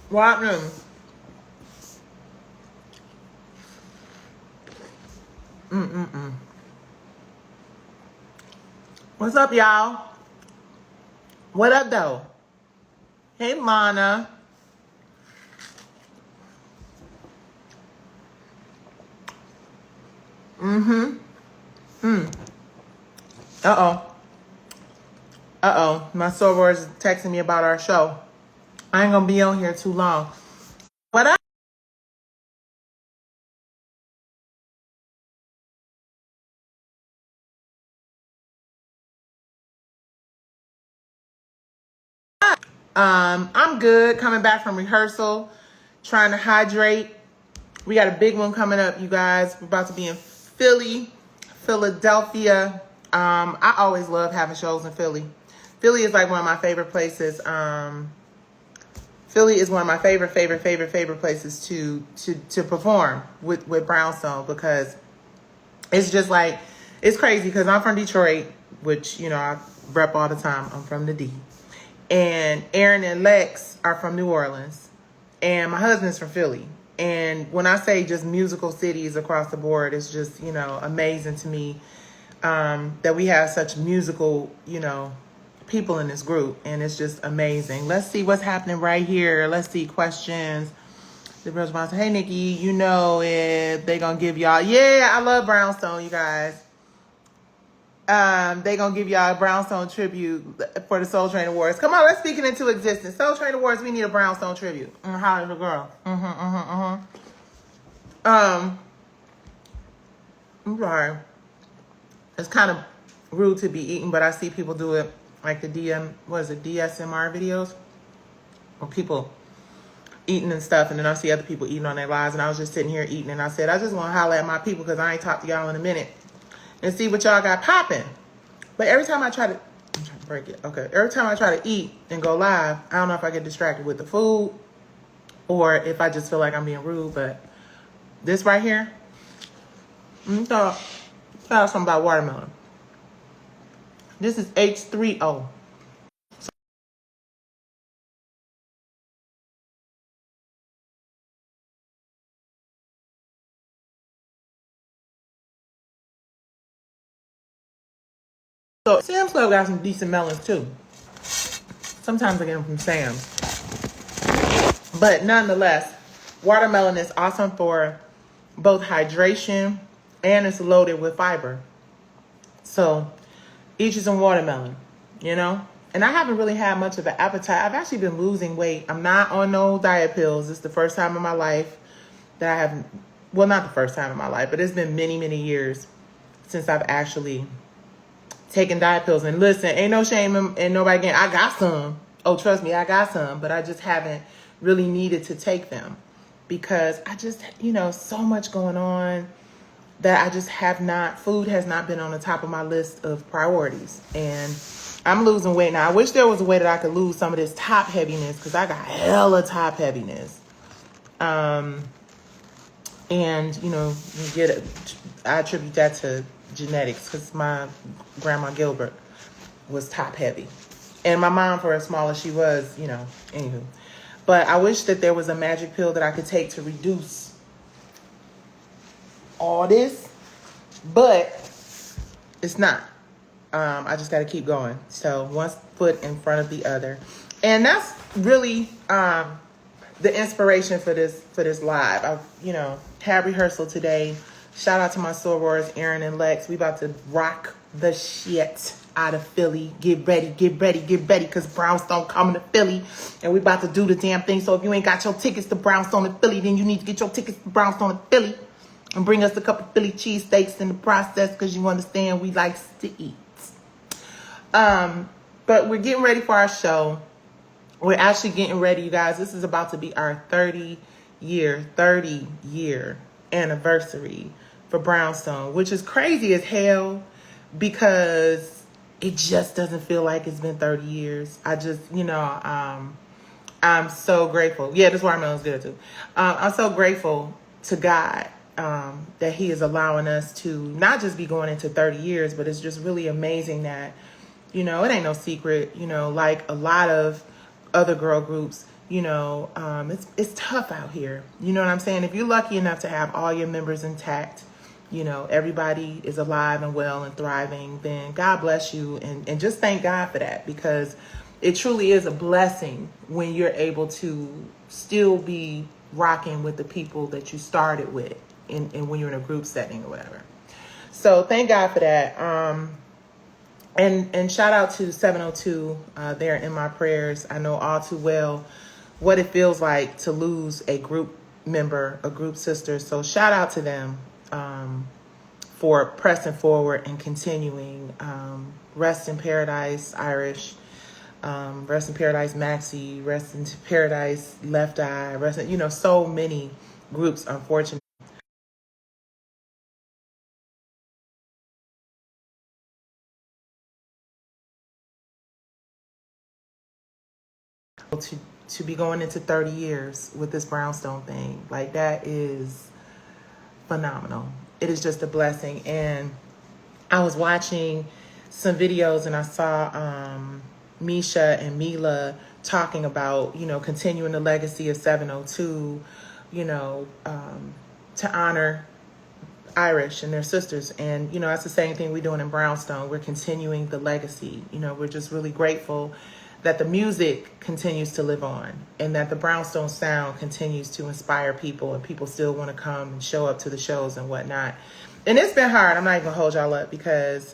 What happened? What's up, y'all? What up, though? Hey, Mana. Uh-oh. Uh-oh. My soror is texting me about our show. I ain't gonna be on here too long. What up? I'm good. Coming back from rehearsal, trying to hydrate. We got a big one coming up, you guys. We're about to be in Philly, Philadelphia. I always love having shows in Philly. Philly is like one of my favorite places. Philly is one of my favorite places to perform with Brownstone, because it's just like, it's crazy because I'm from Detroit, which, you know, I rep all the time. I'm from the D. And Aaron and Lex are from New Orleans. And my husband's from Philly. And when I say just musical cities across the board, it's just, you know, amazing to me that we have such musical, you know, people in this group. And it's just amazing. Let's see what's happening right here. Let's see questions. The response, hey, Nicci, you know if they going to give y'all, yeah, I love Brownstone, you guys. They gonna give y'all a Brownstone tribute for the Soul Train Awards. Come on, let's speak it into existence. Soul Train Awards, we need a Brownstone tribute. Holler the girl. I'm sorry. It's kind of rude to be eating, but I see people do it like the DSMR videos, or people eating and stuff, and then I see other people eating on their lives, and I was just sitting here eating, and I said, I just want to holler at my people because I ain't talked to y'all in a minute and see what y'all got popping. But every time I'm trying to break it. Okay. Every time I try to eat and go live, I don't know if I get distracted with the food or if I just feel like I'm being rude. But this right here, thought something about watermelon. This is H3O. So Sam's Club got some decent melons too. Sometimes I get them from Sam's. But nonetheless, watermelon is awesome for both hydration and it's loaded with fiber. So eat you some watermelon, you know? And I haven't really had much of an appetite. I've actually been losing weight. I'm not on no diet pills. It's the first time in my life that I have, well, not the first time in my life, but it's been many, many years since I've actually taken diet pills. And listen, ain't no shame in nobody getting, I got some. Oh, trust me, I got some, but I just haven't really needed to take them because I just, you know, so much going on that I just have not, food has not been on the top of my list of priorities. And I'm losing weight now. I wish there was a way that I could lose some of this top heaviness because I got hella top heaviness. And, you know, I attribute that to genetics because my grandma Gilbert was top heavy. And my mom, for as small as she was, you know, anywho. But I wish that there was a magic pill that I could take to reduce all this, but it's not. I just got to keep going. So one foot in front of the other. And that's really the inspiration for this live. I, you know, had rehearsal today. Shout out to my sorors, Aaron and Lex. We about to rock the shit out of Philly. Get ready, because Brownstone coming to Philly. And we about to do the damn thing. So if you ain't got your tickets to Brownstone in Philly, then you need to get your tickets to Brownstone in Philly. And bring us a couple Philly cheesesteaks in the process because you understand we like to eat. But we're getting ready for our show. We're actually getting ready, you guys. This is about to be our 30 year anniversary for Brownstone, which is crazy as hell because it just doesn't feel like it's been 30 years. I just, you know, I'm so grateful. Yeah, this watermelon's good too. I'm so grateful to God that he is allowing us to not just be going into 30 years, but it's just really amazing that, you know, it ain't no secret, you know, like a lot of other girl groups, It's tough out here. You know what I'm saying? If you're lucky enough to have all your members intact, everybody is alive and well and thriving, then God bless you. And just thank God for that, because it truly is a blessing when you're able to still be rocking with the people that you started with and when you're in a group setting or whatever. So thank God for that. And shout out to 702. They're in my prayers. I know all too well what it feels like to lose a group member, a group sister. So shout out to them for pressing forward and continuing. Rest in paradise, Irish. Rest in paradise, Maxie. Rest in paradise, Left Eye. So many groups, unfortunately. To be going into 30 years with this brownstone thing, like, that is phenomenal. It is just a blessing. And I was watching some videos and I saw Misha and Mila talking about, continuing the legacy of 702, to honor Irish and their sisters. And, that's the same thing we're doing in Brownstone. We're continuing the legacy. We're just really grateful that the music continues to live on and that the Brownstone sound continues to inspire people, and people still want to come and show up to the shows and whatnot. And it's been hard. I'm not even gonna hold y'all up, because,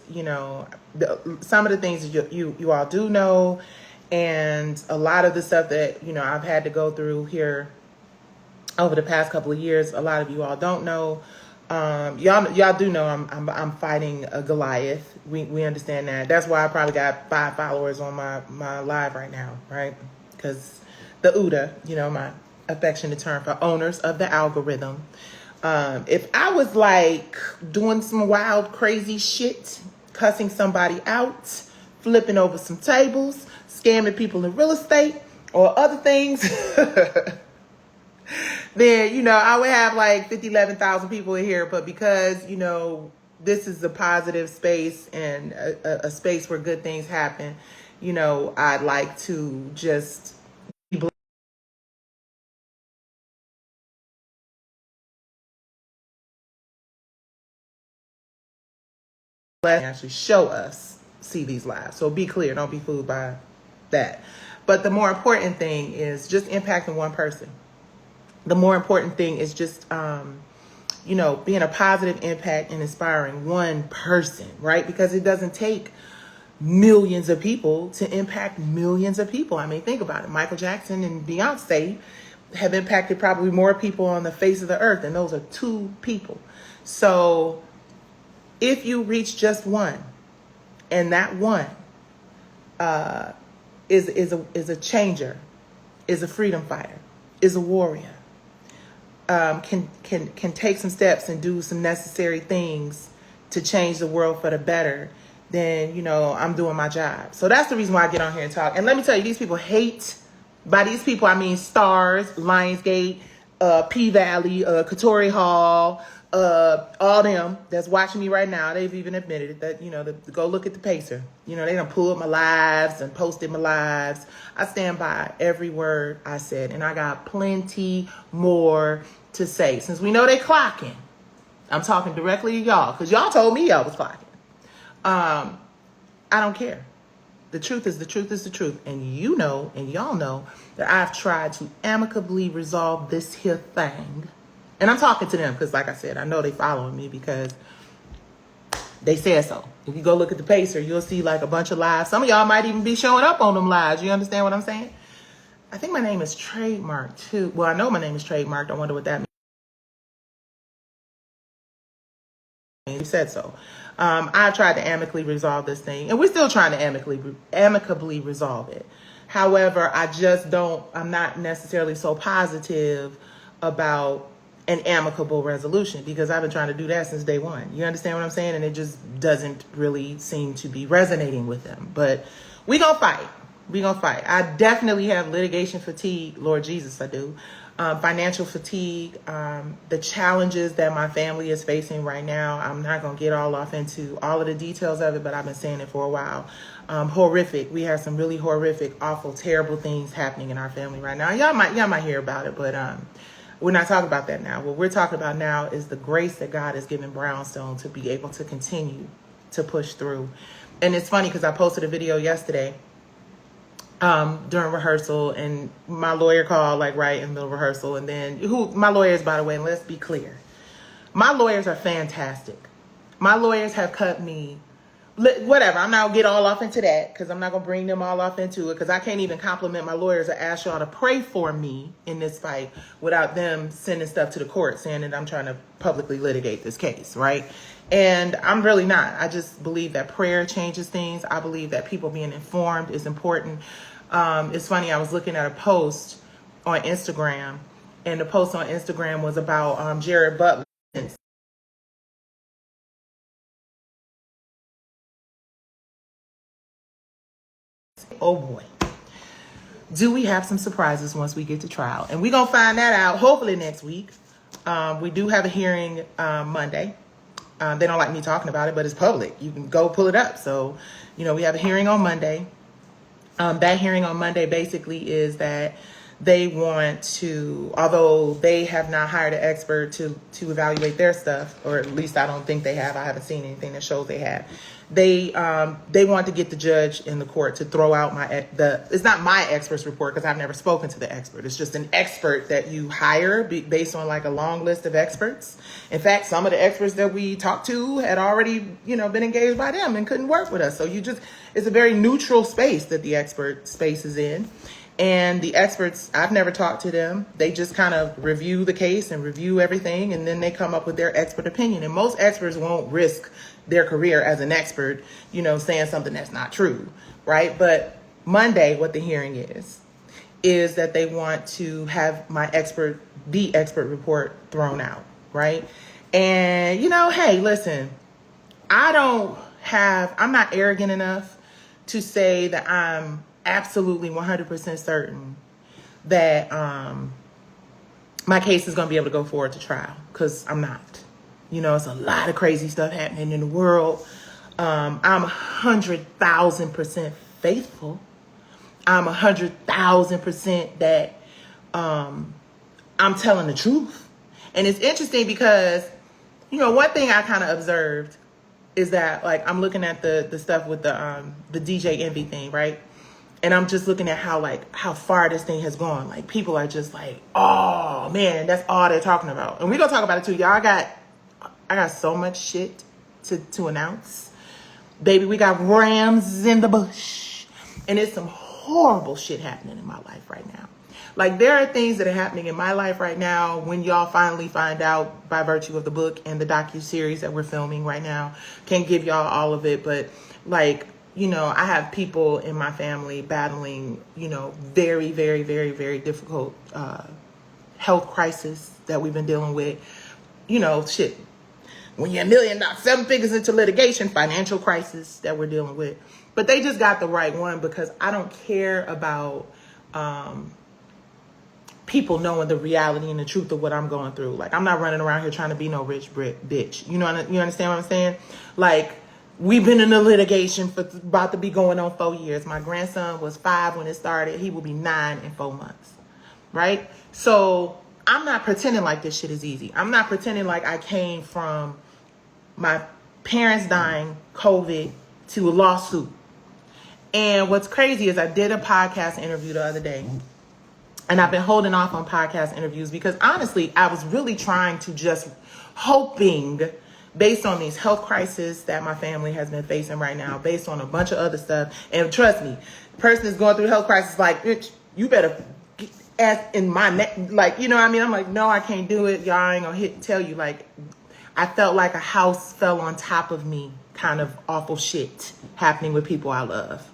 some of the things you all do know, and a lot of the stuff that, I've had to go through here over the past couple of years, a lot of you all don't know. Y'all do know I'm fighting a Goliath. We understand that. That's why I probably got 5 followers on my live right now, right? Because the UDA, my affectionate term for owners of the algorithm. If I was like doing some wild, crazy shit, cussing somebody out, flipping over some tables, scamming people in real estate or other things, then, I would have like 50, 11,000 people in here. But because, this is a positive space and a space where good things happen, I'd like to just actually show us, see these lives. So be clear, don't be fooled by that. But the more important thing is just impacting one person. The more important thing is just, being a positive impact and inspiring one person, right? Because it doesn't take millions of people to impact millions of people. I mean, think about it. Michael Jackson and Beyonce have impacted probably more people on the face of the earth, and those are 2 people. So if you reach just one, and that one is a changer, is a freedom fighter, is a warrior, can take some steps and do some necessary things to change the world for the better, then, I'm doing my job. So that's the reason why I get on here and talk. And let me tell you, these people hate, by these people, I mean Stars, Lionsgate, Pvalley, Katori Hall, all them that's watching me right now. They've even admitted that, go look at the Pacer. They done pulled my lives and posted my lives. I stand by every word I said, and I got plenty more to say. Since we know they clocking, I'm talking directly to y'all, because y'all told me y'all was clocking. I don't care. The truth is the truth is the truth. And y'all know that I've tried to amicably resolve this here thing. And I'm talking to them because, like I said, I know they following me because they said so. If you go look at the Pacer, you'll see like a bunch of lives. Some of y'all might even be showing up on them lives. You understand what I'm saying? I think my name is trademarked too. Well, I know my name is trademarked. I wonder what that means. You said so. I tried to amicably resolve this thing, and we're still trying to amicably resolve it. However, I'm not necessarily so positive about an amicable resolution, because I've been trying to do that since day one. You understand what I'm saying? And it just doesn't really seem to be resonating with them. But we gonna fight. I definitely have litigation fatigue. Lord Jesus, I do. financial fatigue, the challenges that my family is facing right now. I'm not going to get all off into all of the details of it, but I've been saying it for a while. Horrific. We have some really horrific, awful, terrible things happening in our family right now. Y'all might hear about it, but we're not talking about that now. What we're talking about now is the grace that God has given Brownstone to be able to continue to push through. And it's funny because I posted a video yesterday during rehearsal, and my lawyer called like right in the middle of rehearsal. And then my lawyers, by the way, and let's be clear, my lawyers are fantastic. My lawyers have cut me, whatever. I'm not gonna get all off into that because I'm not gonna bring them all off into it because I can't even compliment my lawyers or ask y'all to pray for me in this fight without them sending stuff to the court saying that I'm trying to publicly litigate this case, right? And I'm really not. I just believe that prayer changes things. I believe that people being informed is important. It's funny, I was looking at a post on Instagram, and the post on Instagram was about Jared Butler. Oh boy, do we have some surprises once we get to trial? And we're going to find that out hopefully next week. We do have a hearing Monday. They don't like me talking about it, but it's public. You can go pull it up. So, we have a hearing on Monday. That hearing on Monday basically is that they want to, although they have not hired an expert to evaluate their stuff, or at least I don't think they have. I haven't seen anything that shows they have. They want to get the judge in the court to throw out it's not my expert's report because I've never spoken to the expert. It's just an expert that you hire based on like a long list of experts. In fact, some of the experts that we talked to had already, been engaged by them and couldn't work with us. So it's a very neutral space that the expert space is in. And the experts, I've never talked to them. They just kind of review the case and review everything, and then they come up with their expert opinion. And most experts won't risk their career as an expert, saying something that's not true, right? But Monday, what the hearing is that they want to have the expert report thrown out, right? And, hey, listen, I'm not arrogant enough to say that I'm absolutely 100% certain that my case is going to be able to go forward to trial, because I'm not. It's a lot of crazy stuff happening in the world. I'm 100,000% faithful. I'm 100,000% that I'm telling the truth. And it's interesting because, one thing I kind of observed is that, like, I'm looking at the stuff with the DJ Envy thing, right? And I'm just looking at how far this thing has gone. Like, people are just like, oh man, that's all they're talking about. And we're gonna talk about it too. Y'all, I got so much shit to announce. Baby, we got rams in the bush. And it's some horrible shit happening in my life right now. Like, there are things that are happening in my life right now when y'all finally find out by virtue of the book and the docuseries that we're filming right now. Can't give y'all all of it, but like, I have people in my family battling, very, very, very, very difficult health crisis that we've been dealing with. Shit. When you're $1 million, 7 figures into litigation, financial crisis that we're dealing with. But they just got the right one, because I don't care about people knowing the reality and the truth of what I'm going through. Like, I'm not running around here trying to be no rich bitch. You understand what I'm saying? Like, we've been in the litigation for about to be going on 4 years. My grandson was 5 when it started. He will be 9 in 4 months, right? So I'm not pretending like this shit is easy. I'm not pretending like I came from my parents dying, COVID, to a lawsuit. And what's crazy is I did a podcast interview the other day. And I've been holding off on podcast interviews because, honestly, I was really trying to just hoping, based on these health crises that my family has been facing right now, based on a bunch of other stuff. And trust me, the person that's going through health crisis, like, bitch, you better ask in my neck. Like, you know what I mean? I'm like, no, I can't do it. Y'all ain't going to tell you. Like, I felt like a house fell on top of me, kind of awful shit happening with people I love.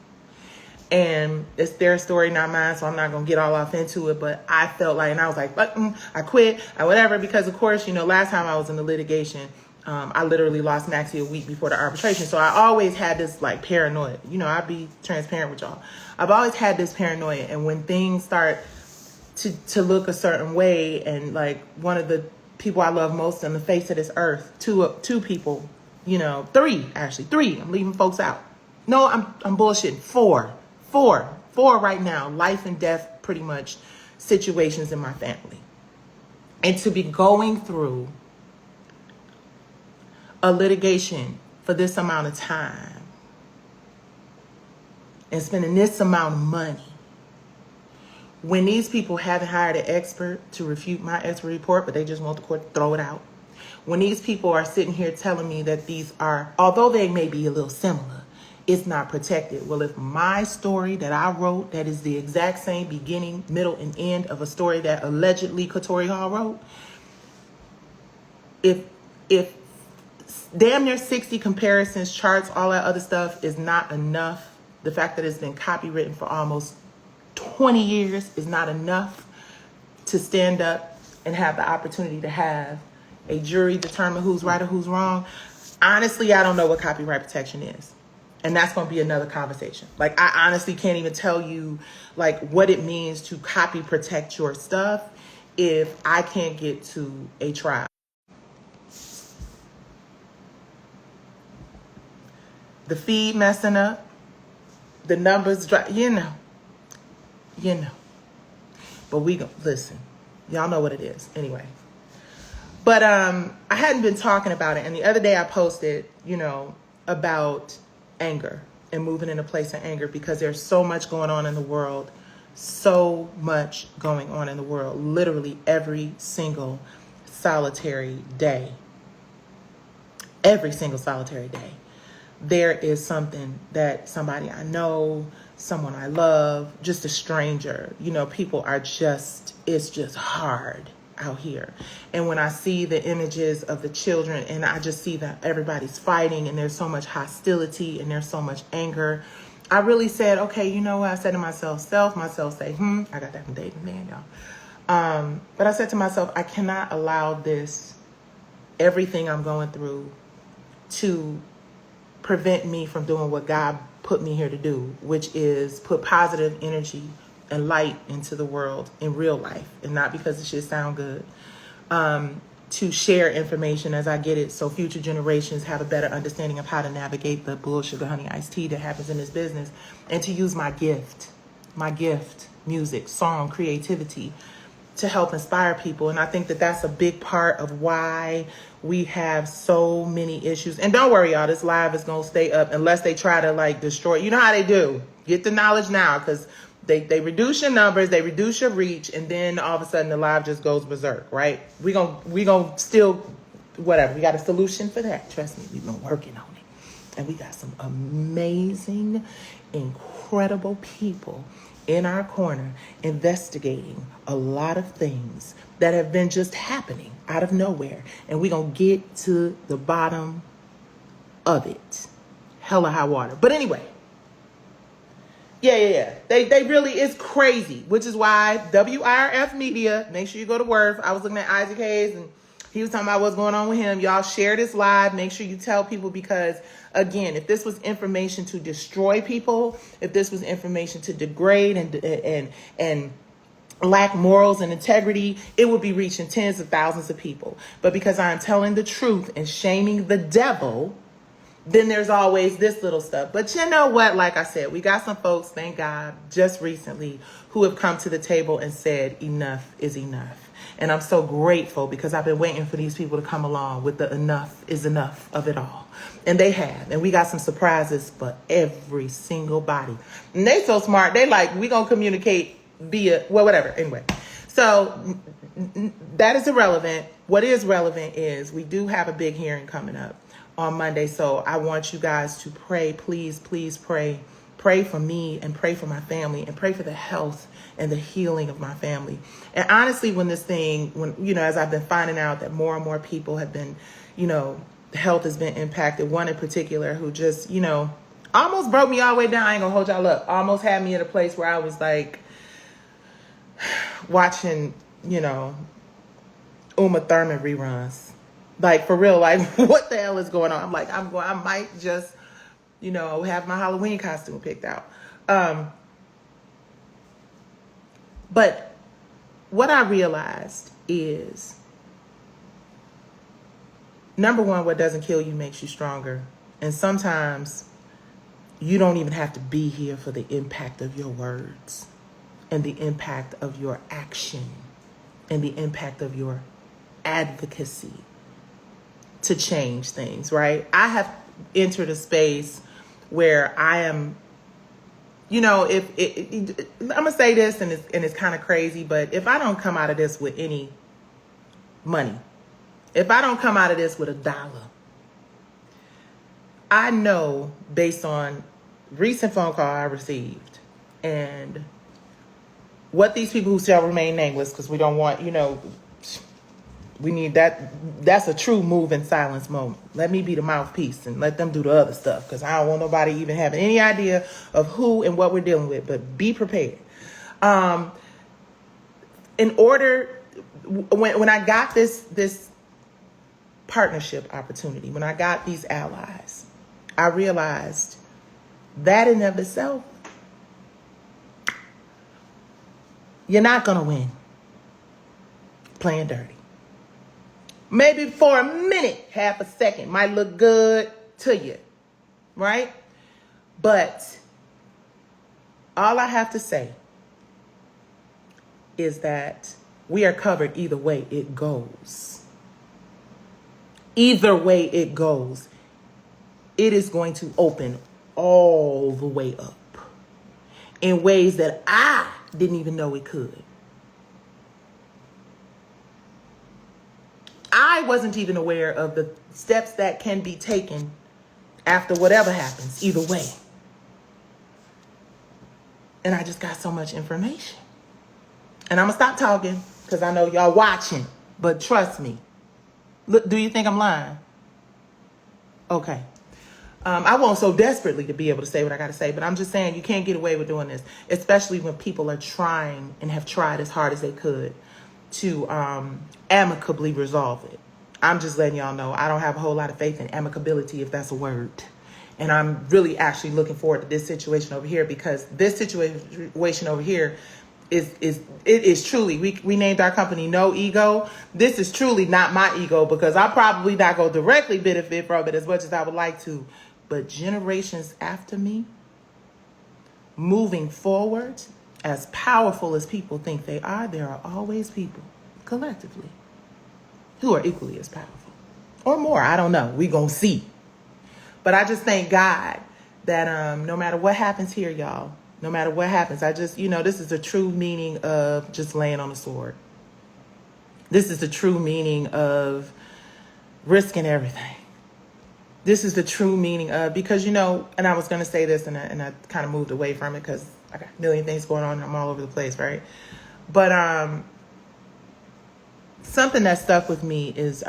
And it's their story, not mine, so I'm not going to get all off into it. But I felt like, and I was like, I quit, or whatever, because, of course, last time I was in the litigation, I literally lost Maxie a week before the arbitration. So I always had this, like, paranoia. I'd be transparent with y'all. I've always had this paranoia. And when things start to look a certain way. And like one of the people I love most on the face of this earth, two people, you know, three, I'm leaving folks out. No, I'm bullshitting. Four right now, life and death pretty much situations in my family. And to be going through a litigation for this amount of time and spending this amount of money when these people haven't hired an expert to refute my expert report, but they just want the court to throw it out. When these people are sitting here telling me that these are, although they may be a little similar, it's not protected. Well, if my story that I wrote, that is the exact same beginning, middle, and end of a story that allegedly Katori Hall wrote, if damn near 60 comparisons, charts, all that other stuff is not enough, the fact that it's been copywritten for almost 20 years is not enough to stand up and have the opportunity to have a jury determine who's right or who's wrong. Honestly, I don't know what copyright protection is. And that's going to be another conversation. Like, I honestly can't even tell you like what it means to copy protect your stuff if I can't get to a trial. The feed messing up, the numbers, you know. But we go, listen, y'all know what it is anyway. But I hadn't been talking about it. And the other day I posted, you know, about anger and moving in a place of anger because there's so much going on in the world. So much going on in the world. Literally every single solitary day. Every single solitary day. There is something that somebody I know, someone I love, just a stranger, you know, people are just, it's just hard out here. And when I see the images of the children and I just see that everybody's fighting and there's so much hostility and there's so much anger, I really said, okay, you know what? I said to myself, myself say, I got that from David Man, y'all. But I said to myself, I cannot allow this, everything I'm going through to prevent me from doing what God put me here to do, which is put positive energy and light into the world in real life, and not because it should sound good, to share information as I get it so future generations have a better understanding of how to navigate the bull sugar honey iced tea that happens in this business, and to use my gift, music, song, creativity, to help inspire people. And I think that that's a big part of why we have so many issues. And don't worry, y'all, this live is going to stay up unless they try to like destroy. You know how they do. Get the knowledge now, because they reduce your numbers, they reduce your reach, and then all of a sudden the live just goes berserk, right? We gonna still, whatever. We got a solution for that. Trust me, we've been working on it. And we got some amazing, incredible people in our corner investigating a lot of things that have been just happening out of nowhere. And we're going to get to the bottom of it. Hella high water. But anyway, yeah. They really is crazy, which is why WIRF Media, make sure you go to Worth. I was looking at Isaac Hayes and he was talking about what's going on with him. Y'all share this live. Make sure you tell people because, again, if this was information to destroy people, if this was information to degrade and lack morals and integrity, it would be reaching tens of thousands of people. But because I'm telling the truth and shaming the devil, then there's always this little stuff. But you know what? Like I said, we got some folks, thank God, just recently who have come to the table and said enough is enough. And I'm so grateful because I've been waiting for these people to come along with the enough is enough of it all. And they have. And we got some surprises for every single body. And they so smart. They like, we going to communicate via, well, whatever. Anyway, so that is irrelevant. What is relevant is we do have a big hearing coming up on Monday. So I want you guys to pray. Please pray. Pray for me and pray for my family and pray for the health and the healing of my family. And honestly, when as I've been finding out that more and more people have been, health has been impacted. One in particular who just, almost broke me all the way down. I ain't gonna hold y'all up. Almost had me at a place where I was like watching, Uma Thurman reruns. Like for real, like what the hell is going on? I'm like, I might just, have my Halloween costume picked out. But what I realized is, number one, what doesn't kill you makes you stronger. And sometimes you don't even have to be here for the impact of your words and the impact of your action and the impact of your advocacy to change things, right? I have entered a space where I am, I'm gonna say this, and it's kind of crazy, but if I don't come out of this with any money, if I don't come out of this with $1, I know, based on recent phone call I received and what these people who shall remain nameless, because we don't want, we need that. That's a true move in silence moment. Let me be the mouthpiece and let them do the other stuff, because I don't want nobody even having any idea of who and what we're dealing with. But be prepared. In order, when I got this partnership opportunity, when I got these allies, I realized that in of itself, you're not gonna win playing dirty. Maybe for a minute, half a second might look good to you, right? But all I have to say is that we are covered either way it goes. Either way it goes, it is going to open all the way up in ways that I didn't even know it could. I wasn't even aware of the steps that can be taken after whatever happens, either way. And I just got so much information. And I'm going to stop talking because I know y'all watching, but trust me. Look, do you think I'm lying? Okay. I want so desperately to be able to say what I got to say, but I'm just saying you can't get away with doing this, especially when people are trying and have tried as hard as they could to amicably resolve it. I'm just letting y'all know I don't have a whole lot of faith in amicability, if that's a word. And I'm really actually looking forward to this situation over here, because this situation over here is truly, we named our company No Ego. This is truly not my ego, because I probably not go directly benefit from it as much as I would like to. But generations after me, moving forward, as powerful as people think they are, there are always people collectively who are equally as powerful or more. I don't know. We gonna see. But I just thank God that no matter what happens here, y'all, no matter what happens, I just, this is the true meaning of just laying on the sword. This is the true meaning of risking everything. This is the true meaning of, because, and I was going to say this and I kind of moved away from it because I got a million things going on and I'm all over the place, right? But something that stuck with me is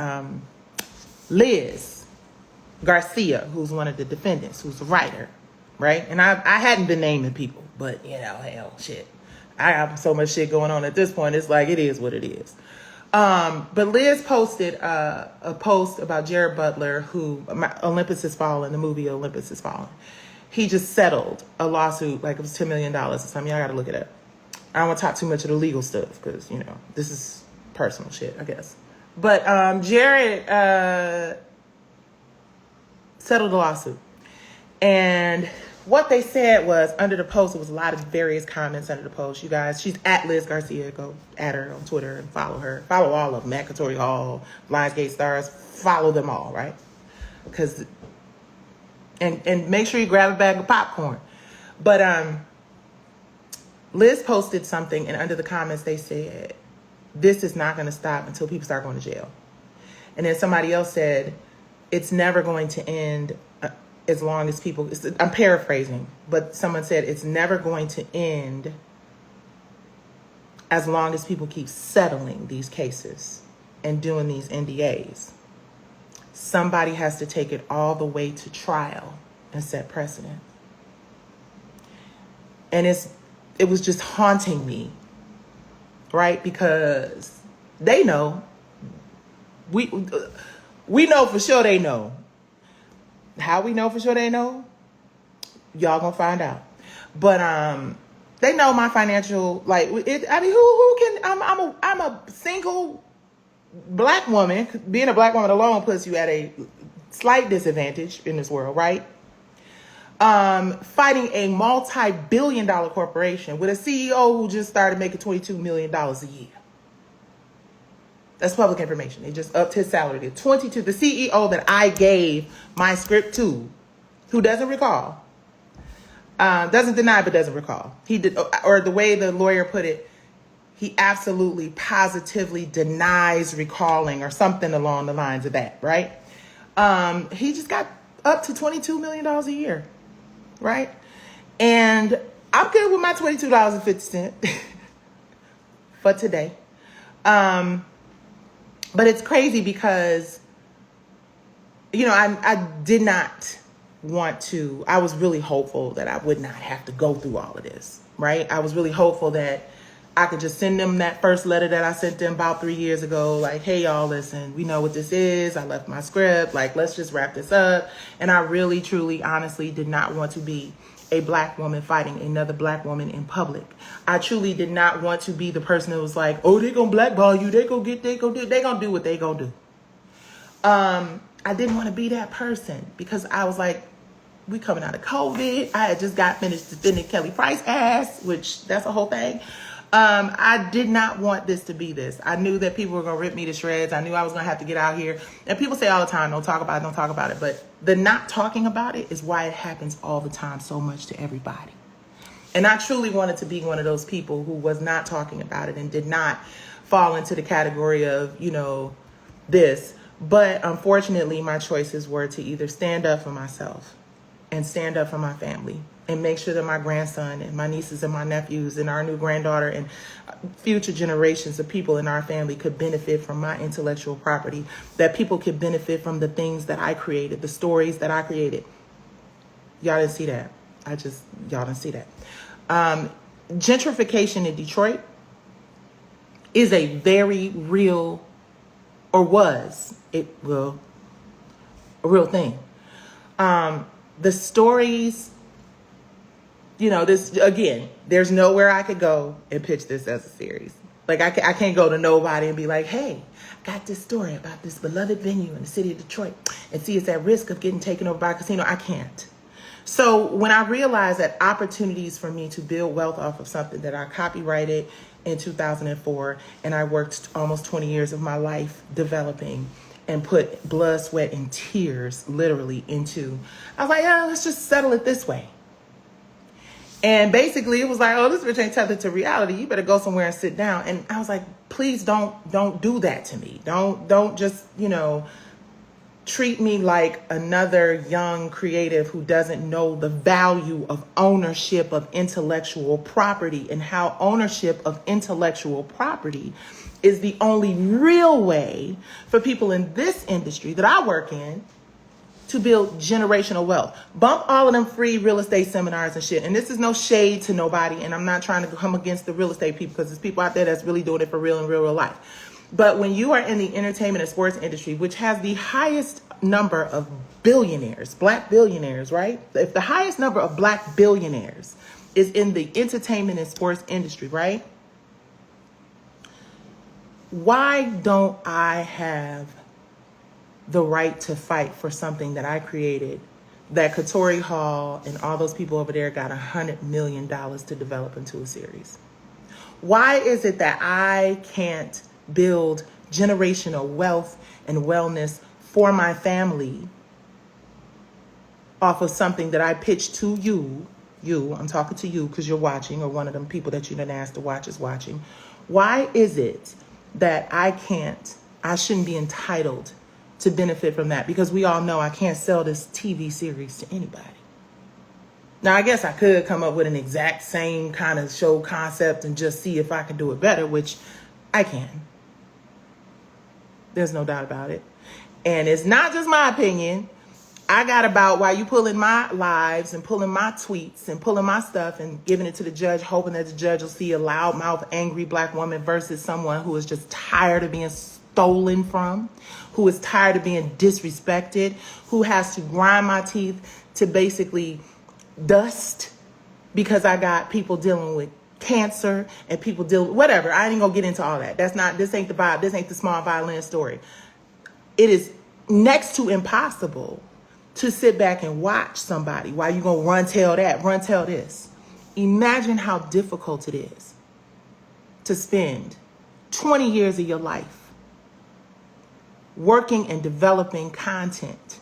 Liz Garcia, who's one of the defendants, who's a writer, right? And I hadn't been naming people, but, hell, shit. I have so much shit going on at this point. It's like, it is what it is. But Liz posted a post about Jared Butler, who Olympus Has Fallen, the movie Olympus Has Fallen. He just settled a lawsuit, like it was $10 million or something. Y'all got to look it up. I don't want to talk too much of the legal stuff because, this is personal shit, I guess. But Jared settled a lawsuit. And what they said was, under the post, there was a lot of various comments under the post. You guys, she's at Liz Garcia. Go at her on Twitter and follow her. Follow all of them. Macatory Hall, Lionsgate Stars. Follow them all, right? Because, and make sure you grab a bag of popcorn. But Liz posted something, and under the comments they said, this is not going to stop until people start going to jail. And then somebody else said, it's never going to end as long as people, I'm paraphrasing, but someone said it's never going to end as long as people keep settling these cases and doing these NDAs. Somebody has to take it all the way to trial and set precedent. And it was just haunting me, right? Because they know, we know for sure they know. How we know for sure they know? Y'all gonna find out. But They know my financial, like, I mean, who can, I'm a single black woman. Being a black woman alone puts you at a slight disadvantage in this world, right? Fighting a multi-billion-dollar corporation with a CEO who just started making $22 million a year. That's public information. They just upped his salary to 22. The CEO that I gave my script to, who doesn't recall, doesn't deny but doesn't recall. He did, or the way the lawyer put it, he absolutely positively denies recalling, or something along the lines of that, right? He just got up to $22 million a year, right? And I'm good with my $22.50 for today. But it's crazy because, you know, I did not want to, I was really hopeful that I would not have to go through all of this, right? I was really hopeful that I could just send them that first letter that I sent them about 3 years ago. Like, hey, y'all, listen, we know what this is. I left my script. Like, let's just wrap this up. And I really, truly, honestly did not want to be a black woman fighting another black woman in public. I truly did not want to be the person that was like, oh, they gonna blackball you. They gonna do what they gonna do. I didn't want to be that person because I was like, we coming out of COVID. I had just got finished defending Kelly Price's ass, which that's a whole thing. I did not want this to be this. I knew that people were going to rip me to shreds. I knew I was going to have to get out here. And people say all the time, don't talk about it, don't talk about it. But the not talking about it is why it happens all the time so much to everybody. And I truly wanted to be one of those people who was not talking about it and did not fall into the category of, you know, this. But unfortunately, my choices were to either stand up for myself and stand up for my family and make sure that my grandson and my nieces and my nephews and our new granddaughter and future generations of people in our family could benefit from my intellectual property, that people could benefit from the things that I created, the stories that I created. Y'all didn't see that. Y'all didn't see that. Gentrification in Detroit is a very real, or was, a real thing. The stories, you know, this, again, there's nowhere I could go and pitch this as a series. Like, I can't go to nobody and be like, hey, I got this story about this beloved venue in the city of Detroit and see it's at risk of getting taken over by a casino. I can't. So when I realized that opportunities for me to build wealth off of something that I copyrighted in 2004, and I worked almost 20 years of my life developing and put blood, sweat, and tears literally into, I was like, yeah, let's just settle it this way. And basically it was like, oh, this bitch ain't tethered to reality. You better go somewhere and sit down. And I was like, please don't do that to me. Don't just, you know, treat me like another young creative who doesn't know the value of ownership of intellectual property and how ownership of intellectual property is the only real way for people in this industry that I work in to build generational wealth. Bump all of them free real estate seminars and shit. And this is no shade to nobody. And I'm not trying to come against the real estate people, because there's people out there that's really doing it for real in real life. But when you are in the entertainment and sports industry, which has the highest number of billionaires, black billionaires, right? If the highest number of black billionaires is in the entertainment and sports industry, right? Why don't I have the right to fight for something that I created, that Katori Hall and all those people over there got $100 million to develop into a series? Why is it that I can't build generational wealth and wellness for my family off of something that I pitched to you, I'm talking to you because you're watching, or one of them people that you didn't ask to watch is watching. Why is it that I shouldn't be entitled to benefit from that? Because we all know I can't sell this TV series to anybody. Now, I guess I could come up with an exact same kind of show concept and just see if I can do it better, which I can. There's no doubt about it. And it's not just my opinion. I got about, while you pulling my lives and pulling my tweets and pulling my stuff and giving it to the judge, hoping that the judge will see a loudmouth, angry black woman versus someone who is just tired of being stolen from, who is tired of being disrespected, who has to grind my teeth to basically dust because I got people dealing with cancer and people dealing, whatever. I ain't gonna get into all that. This ain't the vibe. This ain't the small violin story. It is next to impossible to sit back and watch somebody while you gonna run tell that, run tell this. Imagine how difficult it is to spend 20 years of your life working and developing content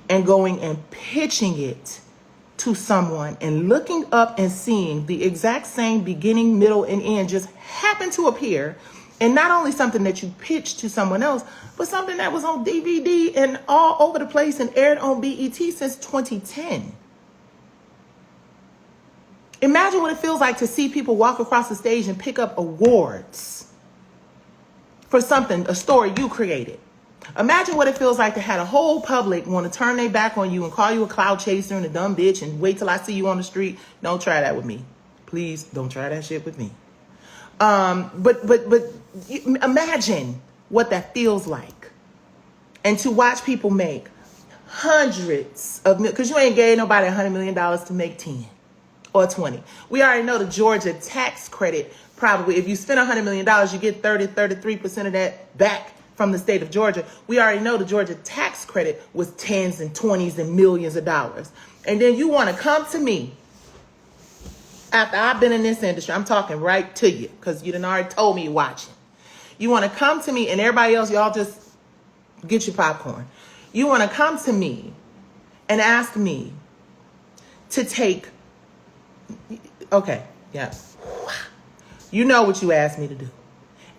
and going and pitching it to someone and looking up and seeing the exact same beginning, middle, and end just happen to appear. And not only something that you pitched to someone else, but something that was on DVD and all over the place and aired on BET since 2010. Imagine what it feels like to see people walk across the stage and pick up awards for something, a story you created. Imagine what it feels like to have a whole public want to turn their back on you and call you a cloud chaser and a dumb bitch and wait till I see you on the street. Don't try that with me. Please don't try that shit with me. But imagine what that feels like. And to watch people make hundreds of millions, because you ain't gave nobody $100 million to make 10 or 20. We already know the Georgia tax credit, probably if you spend $100 million, you get 33% of that back from the state of Georgia. We already know the Georgia tax credit was tens and 20s and millions of dollars. And then you want to come to me after I've been in this industry. I'm talking right to you because you done already told me you're watching. You want to come to me and everybody else, y'all just get your popcorn. You want to come to me and ask me to take, okay, yeah. You know what you asked me to do.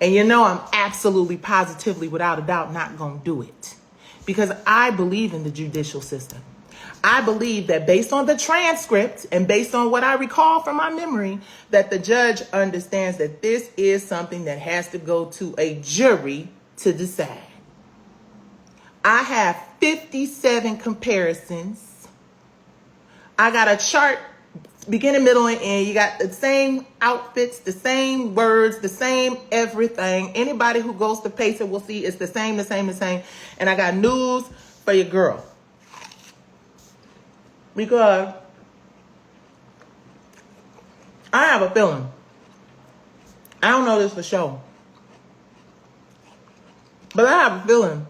And you know I'm absolutely, positively, without a doubt, not going to do it. Because I believe in the judicial system. I believe that based on the transcript and based on what I recall from my memory, that the judge understands that this is something that has to go to a jury to decide. I have 57 comparisons. I got a chart, beginning, middle, and end. You got the same outfits, the same words, the same everything. Anybody who goes to Pacer will see it's the same. And I got news for your girl. Because I have a feeling, I don't know this for sure, but I have a feeling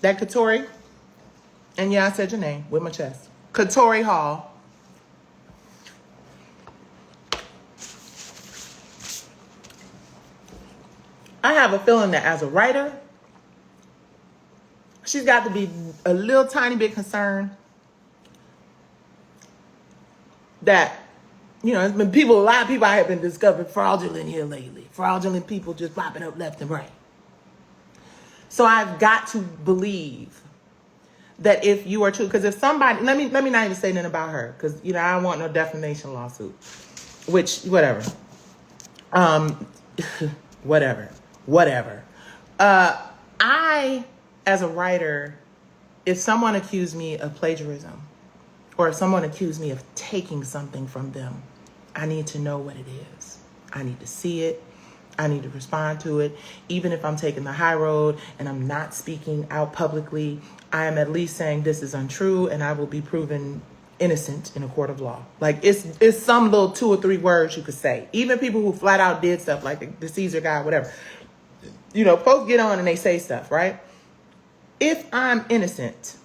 that Katori, and yeah, I said your name with my chest, Katori Hall, I have a feeling that as a writer, she's got to be a little tiny bit concerned that, you know, there's been a lot of people I have been discovered fraudulent here lately. Fraudulent people just popping up left and right. So I've got to believe that if you are true, because if somebody, let me not even say nothing about her, because, you know, I don't want no defamation lawsuit, which, whatever. Whatever. I, as a writer, if someone accused me of plagiarism, or if someone accused me of taking something from them, I need to know what it is. I need to see it. I need to respond to it. Even if I'm taking the high road and I'm not speaking out publicly, I am at least saying this is untrue and I will be proven innocent in a court of law. Like it's some little 2 or 3 words you could say. Even people who flat out did stuff like the Caesar guy, whatever. You know, folks get on and they say stuff, right? If I'm innocent,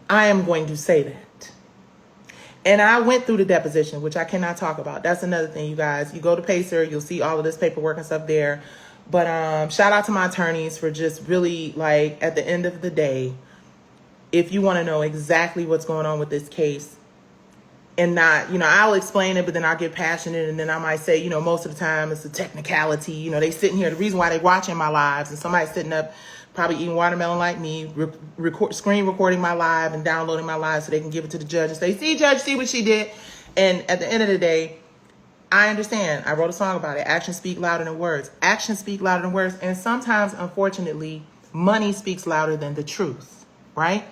I am going to say that. And I went through the deposition, which I cannot talk about. That's another thing, you guys. You go to Pacer, you'll see all of this paperwork and stuff there. But shout out to my attorneys for just really, like, at the end of the day, if you want to know exactly what's going on with this case, and not, you know, I'll explain it, but then I'll get passionate, and then I might say, you know, most of the time it's a technicality. You know, they sitting here, the reason why they watching my lives, and somebody's sitting up probably eating watermelon like me, screen recording my live and downloading my live so they can give it to the judge and say, see, judge, see what she did. And at the end of the day, I understand. I wrote a song about it. Actions speak louder than words. Actions speak louder than words. And sometimes, unfortunately, money speaks louder than the truth, right?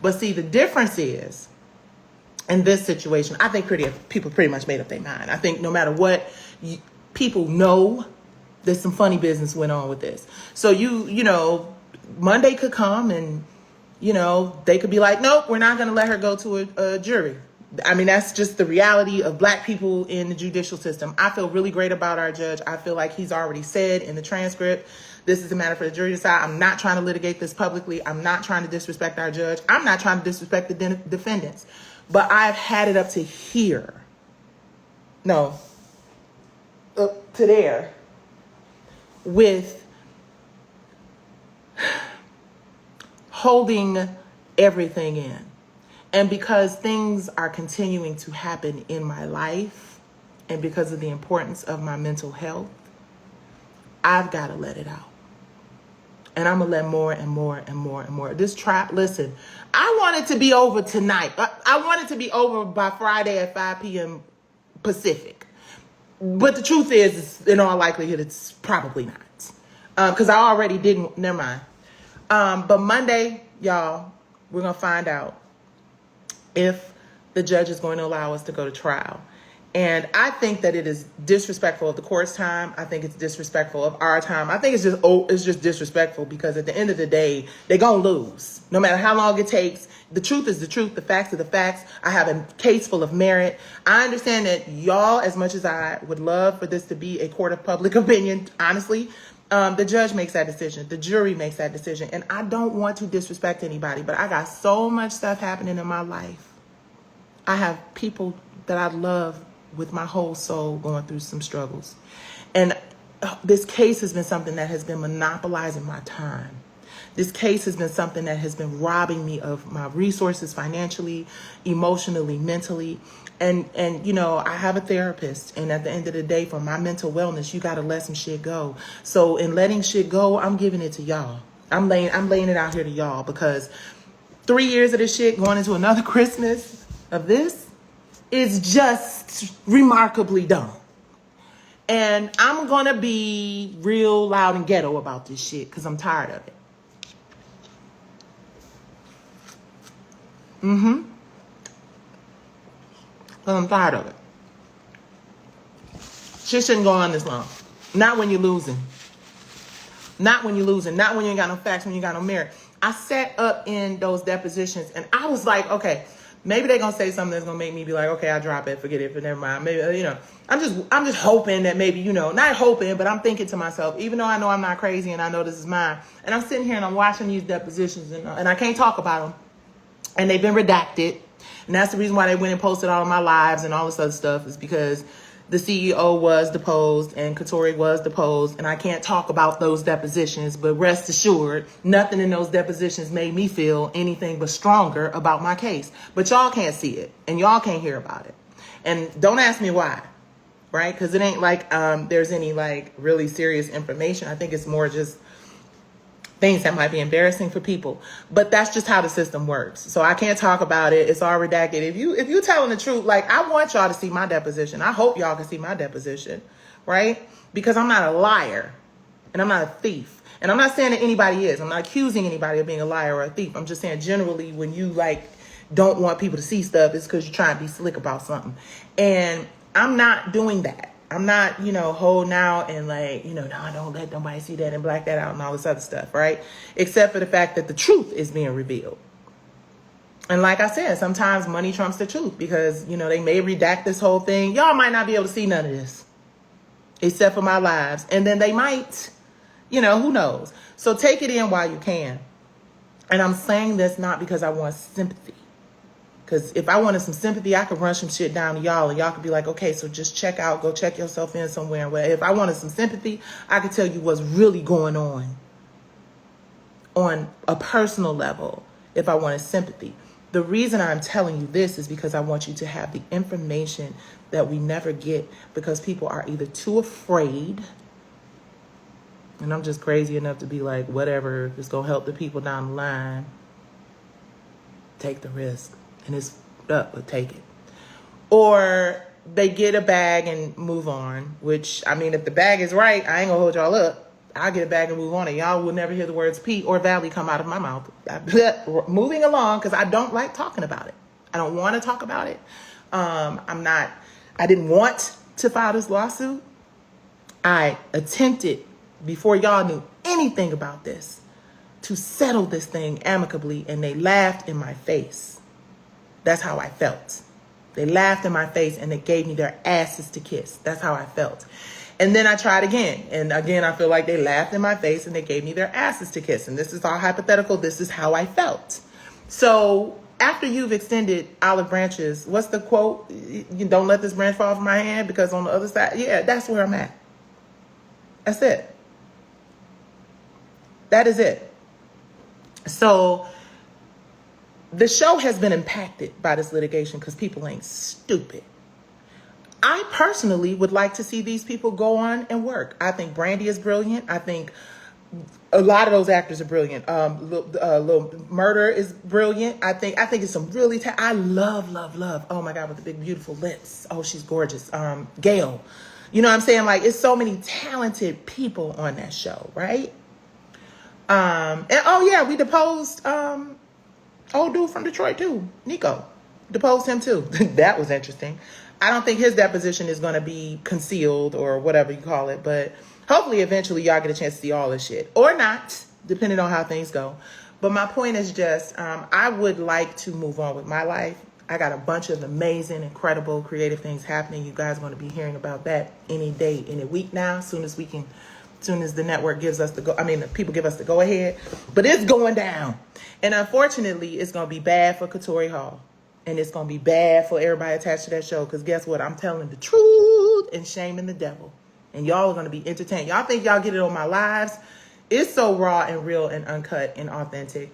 But see, the difference is, in this situation, I think people pretty much made up their mind. I think no matter what, people know there's some funny business went on with this. So you know, Monday could come and, you know, they could be like, nope, we're not going to let her go to a jury. I mean, that's just the reality of black people in the judicial system. I feel really great about our judge. I feel like he's already said in the transcript, this is a matter for the jury to decide. I'm not trying to litigate this publicly. I'm not trying to disrespect our judge. I'm not trying to disrespect the defendants. But I've had it up to here. No, up to there with holding everything in. And because things are continuing to happen in my life and because of the importance of my mental health, I've got to let it out. And I'm going to let more and more and more and more. This trial, listen, I want it to be over tonight. I want it to be over by Friday at 5 p.m. Pacific. But the truth is, in all likelihood, it's probably not. Because I already didn't, never mind. But Monday, y'all, we're going to find out if the judge is going to allow us to go to trial. And I think that it is disrespectful of the court's time. I think it's disrespectful of our time. I think it's just disrespectful because at the end of the day, they're going to lose. No matter how long it takes, the truth is the truth. The facts are the facts. I have a case full of merit. I understand that y'all, as much as I would love for this to be a court of public opinion, honestly, the judge makes that decision. The jury makes that decision. And I don't want to disrespect anybody, but I got so much stuff happening in my life. I have people that I love with my whole soul going through some struggles. And this case has been something that has been monopolizing my time. This case has been something that has been robbing me of my resources financially, emotionally, mentally. And you know, I have a therapist. And at the end of the day, for my mental wellness, you got to let some shit go. So in letting shit go, I'm giving it to y'all. I'm laying it out here to y'all because 3 years of this shit going into another Christmas of this is just remarkably dumb. And I'm going to be real loud and ghetto about this shit because I'm tired of it. Because I'm tired of it. Shit shouldn't go on this long. Not when you're losing. Not when you're losing. Not when you ain't got no facts, when you got no merit. I sat up in those depositions and I was like, okay, maybe they're going to say something that's going to make me be like, okay, I'll drop it, forget it, but never mind. Maybe, you know, I'm just hoping that maybe, you know, not hoping, but I'm thinking to myself, even though I know I'm not crazy and I know this is mine, and I'm sitting here and I'm watching these depositions and I can't talk about them, and they've been redacted. And that's the reason why they went and posted all of my lives and all this other stuff is because the CEO was deposed and Katori was deposed, and I can't talk about those depositions, but rest assured, nothing in those depositions made me feel anything but stronger about my case. But y'all can't see it, and y'all can't hear about it. And don't ask me why, right? Because it ain't like there's any like really serious information. I think it's more just things that might be embarrassing for people, but that's just how the system works. So I can't talk about it. It's all redacted. If you telling the truth, like I want y'all to see my deposition. I hope y'all can see my deposition, right? Because I'm not a liar and I'm not a thief. And I'm not saying that anybody is. I'm not accusing anybody of being a liar or a thief. I'm just saying generally when you like don't want people to see stuff, it's because you're trying to be slick about something. And I'm not doing that. I'm not, you know, holding out and like, you know, no, don't let nobody see that and black that out and all this other stuff, right? Except for the fact that the truth is being revealed. And like I said, sometimes money trumps the truth because, you know, they may redact this whole thing. Y'all might not be able to see none of this except for my lives. And then they might, you know, who knows? So take it in while you can. And I'm saying this not because I want sympathy. Because if I wanted some sympathy, I could run some shit down to y'all and y'all could be like, okay, so just check out, go check yourself in somewhere. Where if I wanted some sympathy, I could tell you what's really going on a personal level if I wanted sympathy. The reason I'm telling you this is because I want you to have the information that we never get because people are either too afraid, and I'm just crazy enough to be like, whatever, it's going to help the people down the line. Take the risk. And it's up, but take it. Or they get a bag and move on, which, I mean, if the bag is right, I ain't gonna hold y'all up. I'll get a bag and move on, and y'all will never hear the words P or Valley come out of my mouth. Moving along, because I don't like talking about it. I don't want to talk about it. I didn't want to file this lawsuit. I attempted, before y'all knew anything about this, to settle this thing amicably, and they laughed in my face. That's how I felt. They laughed in my face and they gave me their asses to kiss. That's how I felt. And then I tried again. And again, I feel like they laughed in my face and they gave me their asses to kiss. And this is all hypothetical. This is how I felt. So after you've extended olive branches, what's the quote? You don't let this branch fall from my hand because on the other side, yeah, that's where I'm at. That's it. That is it. So the show has been impacted by this litigation because people ain't stupid. I personally would like to see these people go on and work. I think Brandy is brilliant. I think a lot of those actors are brilliant. Lil Murder is brilliant. I think it's some really. I love. Oh my God, with the big beautiful lips. Oh, she's gorgeous. Gail. You know what I'm saying? Like, it's so many talented people on that show, right? And oh yeah, we deposed old dude from Detroit too, Nico. Deposed him too. That was interesting. I don't think his deposition is going to be concealed or whatever you call it, but hopefully eventually y'all get a chance to see all this shit. Or not, depending on how things go. But my point is just, I would like to move on with my life. I got a bunch of amazing, incredible, creative things happening. You guys are going to be hearing about that any day, any week now, as soon as the network gives us the people give us the go ahead. But it's going down. And unfortunately, it's going to be bad for Katori Hall. And it's going to be bad for everybody attached to that show. Because guess what? I'm telling the truth and shaming the devil. And y'all are going to be entertained. Y'all think y'all get it on my lives? It's so raw and real and uncut and authentic.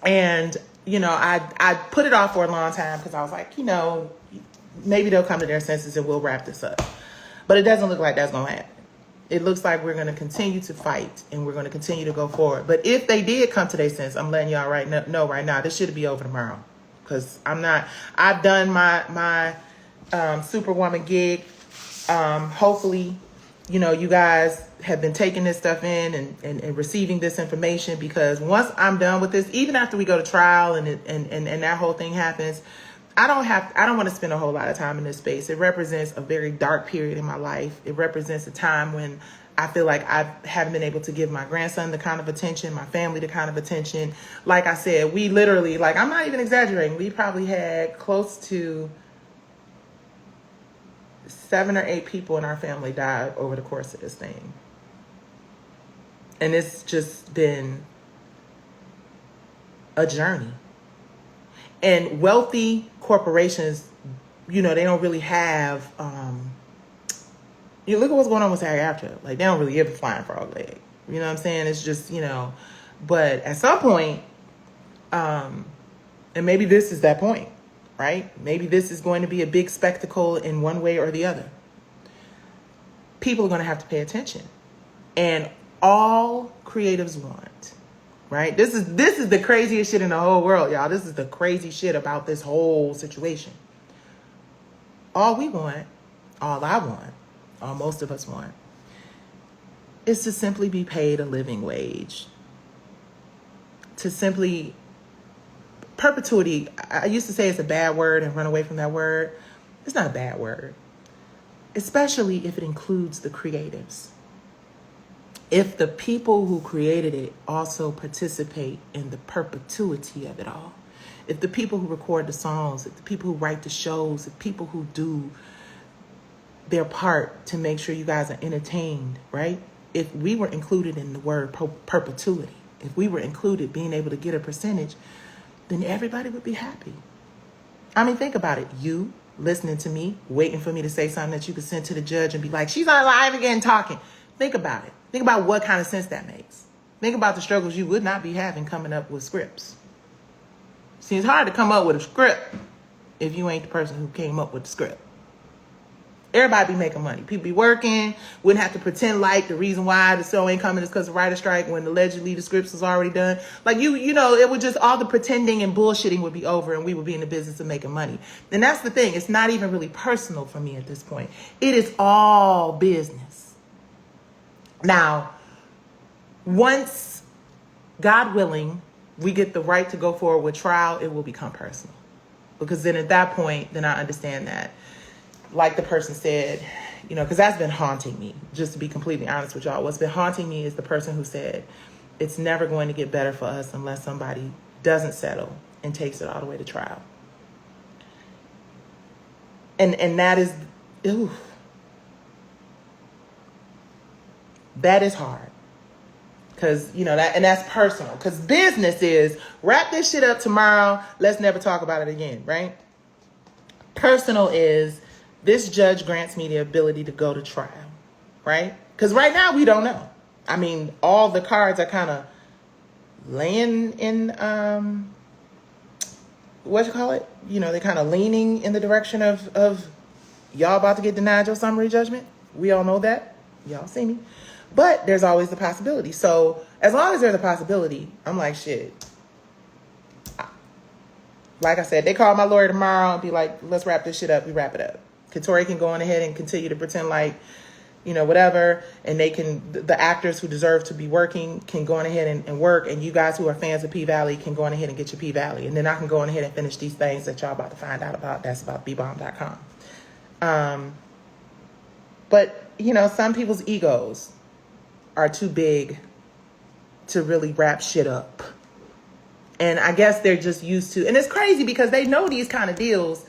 And, you know, I put it off for a long time because I was like, you know, maybe they'll come to their senses and we'll wrap this up. But it doesn't look like that's going to happen. It looks like we're going to continue to fight and we're going to continue to go forward. But if they did come to their sense, I'm letting y'all know right now, this should be over tomorrow. Because I've done my Superwoman gig. Hopefully, you know, you guys have been taking this stuff in and receiving this information, because once I'm done with this, even after we go to trial and that whole thing happens, I don't want to spend a whole lot of time in this space. It represents a very dark period in my life. It represents a time when I feel like I haven't been able to give my grandson the kind of attention, my family the kind of attention. Like I said, we literally, like, I'm not even exaggerating. We probably had close to 7 or 8 people in our family died over the course of this thing. And it's just been a journey. And wealthy corporations, you know, they don't really have, you look at what's going on with SAG-AFTRA. Like, they don't really give a flying frog leg. You know what I'm saying? It's just, you know, but at some point, and maybe this is that point, right? Maybe this is going to be a big spectacle in one way or the other. People are going to have to pay attention. And all creatives want, right? This is the craziest shit in the whole world, y'all. This is the crazy shit about this whole situation. All we want, all I want, all most of us want, is to simply be paid a living wage. To simply, perpetuity, I used to say it's a bad word and run away from that word. It's not a bad word. Especially if it includes the creatives. If the people who created it also participate in the perpetuity of it all. If the people who record the songs, if the people who write the shows, if people who do their part to make sure you guys are entertained, right? If we were included in the word perpetuity, if we were included being able to get a percentage, then everybody would be happy. I mean, think about it. You listening to me, waiting for me to say something that you could send to the judge and be like, she's on live again talking. Think about it. Think about what kind of sense that makes. Think about the struggles you would not be having coming up with scripts. See, it's hard to come up with a script if you ain't the person who came up with the script. Everybody be making money. People be working. Wouldn't have to pretend like the reason why the show ain't coming is because of writer strike when allegedly the scripts was already done. Like, you know, it would just, all the pretending and bullshitting would be over and we would be in the business of making money. And that's the thing. It's not even really personal for me at this point. It is all business. Now, once, God willing, we get the right to go forward with trial, it will become personal. Because then at that point, then I understand that. Like the person said, you know, because that's been haunting me, just to be completely honest with y'all. What's been haunting me is the person who said, it's never going to get better for us unless somebody doesn't settle and takes it all the way to trial. And that is, ooh, that is hard. Because, you know, that's personal. Because business is wrap this shit up tomorrow. Let's never talk about it again, right? Personal is this judge grants me the ability to go to trial, right? Because right now we don't know. I mean, all the cards are kind of laying in, what you call it? You know, they're kind of leaning in the direction of y'all about to get denied your summary judgment. We all know that. Y'all see me. But there's always the possibility. So as long as there's a possibility, I'm like, shit. Like I said, they call my lawyer tomorrow and be like, let's wrap this shit up. We wrap it up. Katori can go on ahead and continue to pretend like, you know, whatever. And they can, the actors who deserve to be working can go on ahead and work. And you guys who are fans of Pvalley can go on ahead and get your Pvalley. And then I can go on ahead and finish these things that y'all about to find out about. That's about bbomb.com. But, you know, some people's egos are too big to really wrap shit up. And I guess they're just used to, and it's crazy because they know these kind of deals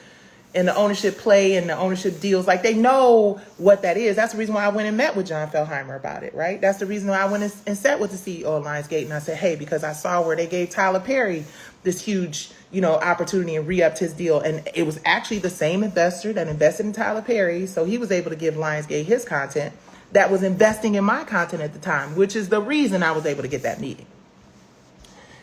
and the ownership play and the ownership deals, like they know what that is. That's the reason why I went and met with John Feldheimer about it, right? That's the reason why I went and sat with the CEO of Lionsgate and I said, hey, because I saw where they gave Tyler Perry this huge, you know, opportunity and re-upped his deal. And it was actually the same investor that invested in Tyler Perry. So he was able to give Lionsgate his content that was investing in my content at the time, which is the reason I was able to get that meeting.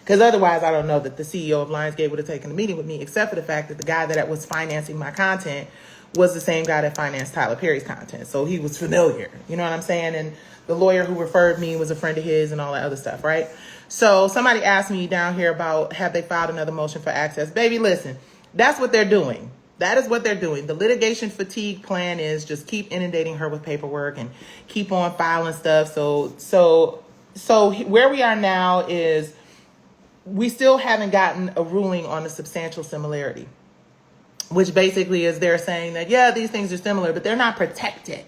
Because otherwise, I don't know that the CEO of Lionsgate would have taken a meeting with me, except for the fact that the guy that was financing my content was the same guy that financed Tyler Perry's content. So he was familiar, you know what I'm saying? And the lawyer who referred me was a friend of his and all that other stuff, right? So somebody asked me down here about, have they filed another motion for access? Baby, listen, that's what they're doing. That is what they're doing. The litigation fatigue plan is just keep inundating her with paperwork and keep on filing stuff. So where we are now is we still haven't gotten a ruling on the substantial similarity, which basically is they're saying that, yeah, these things are similar, but they're not protected,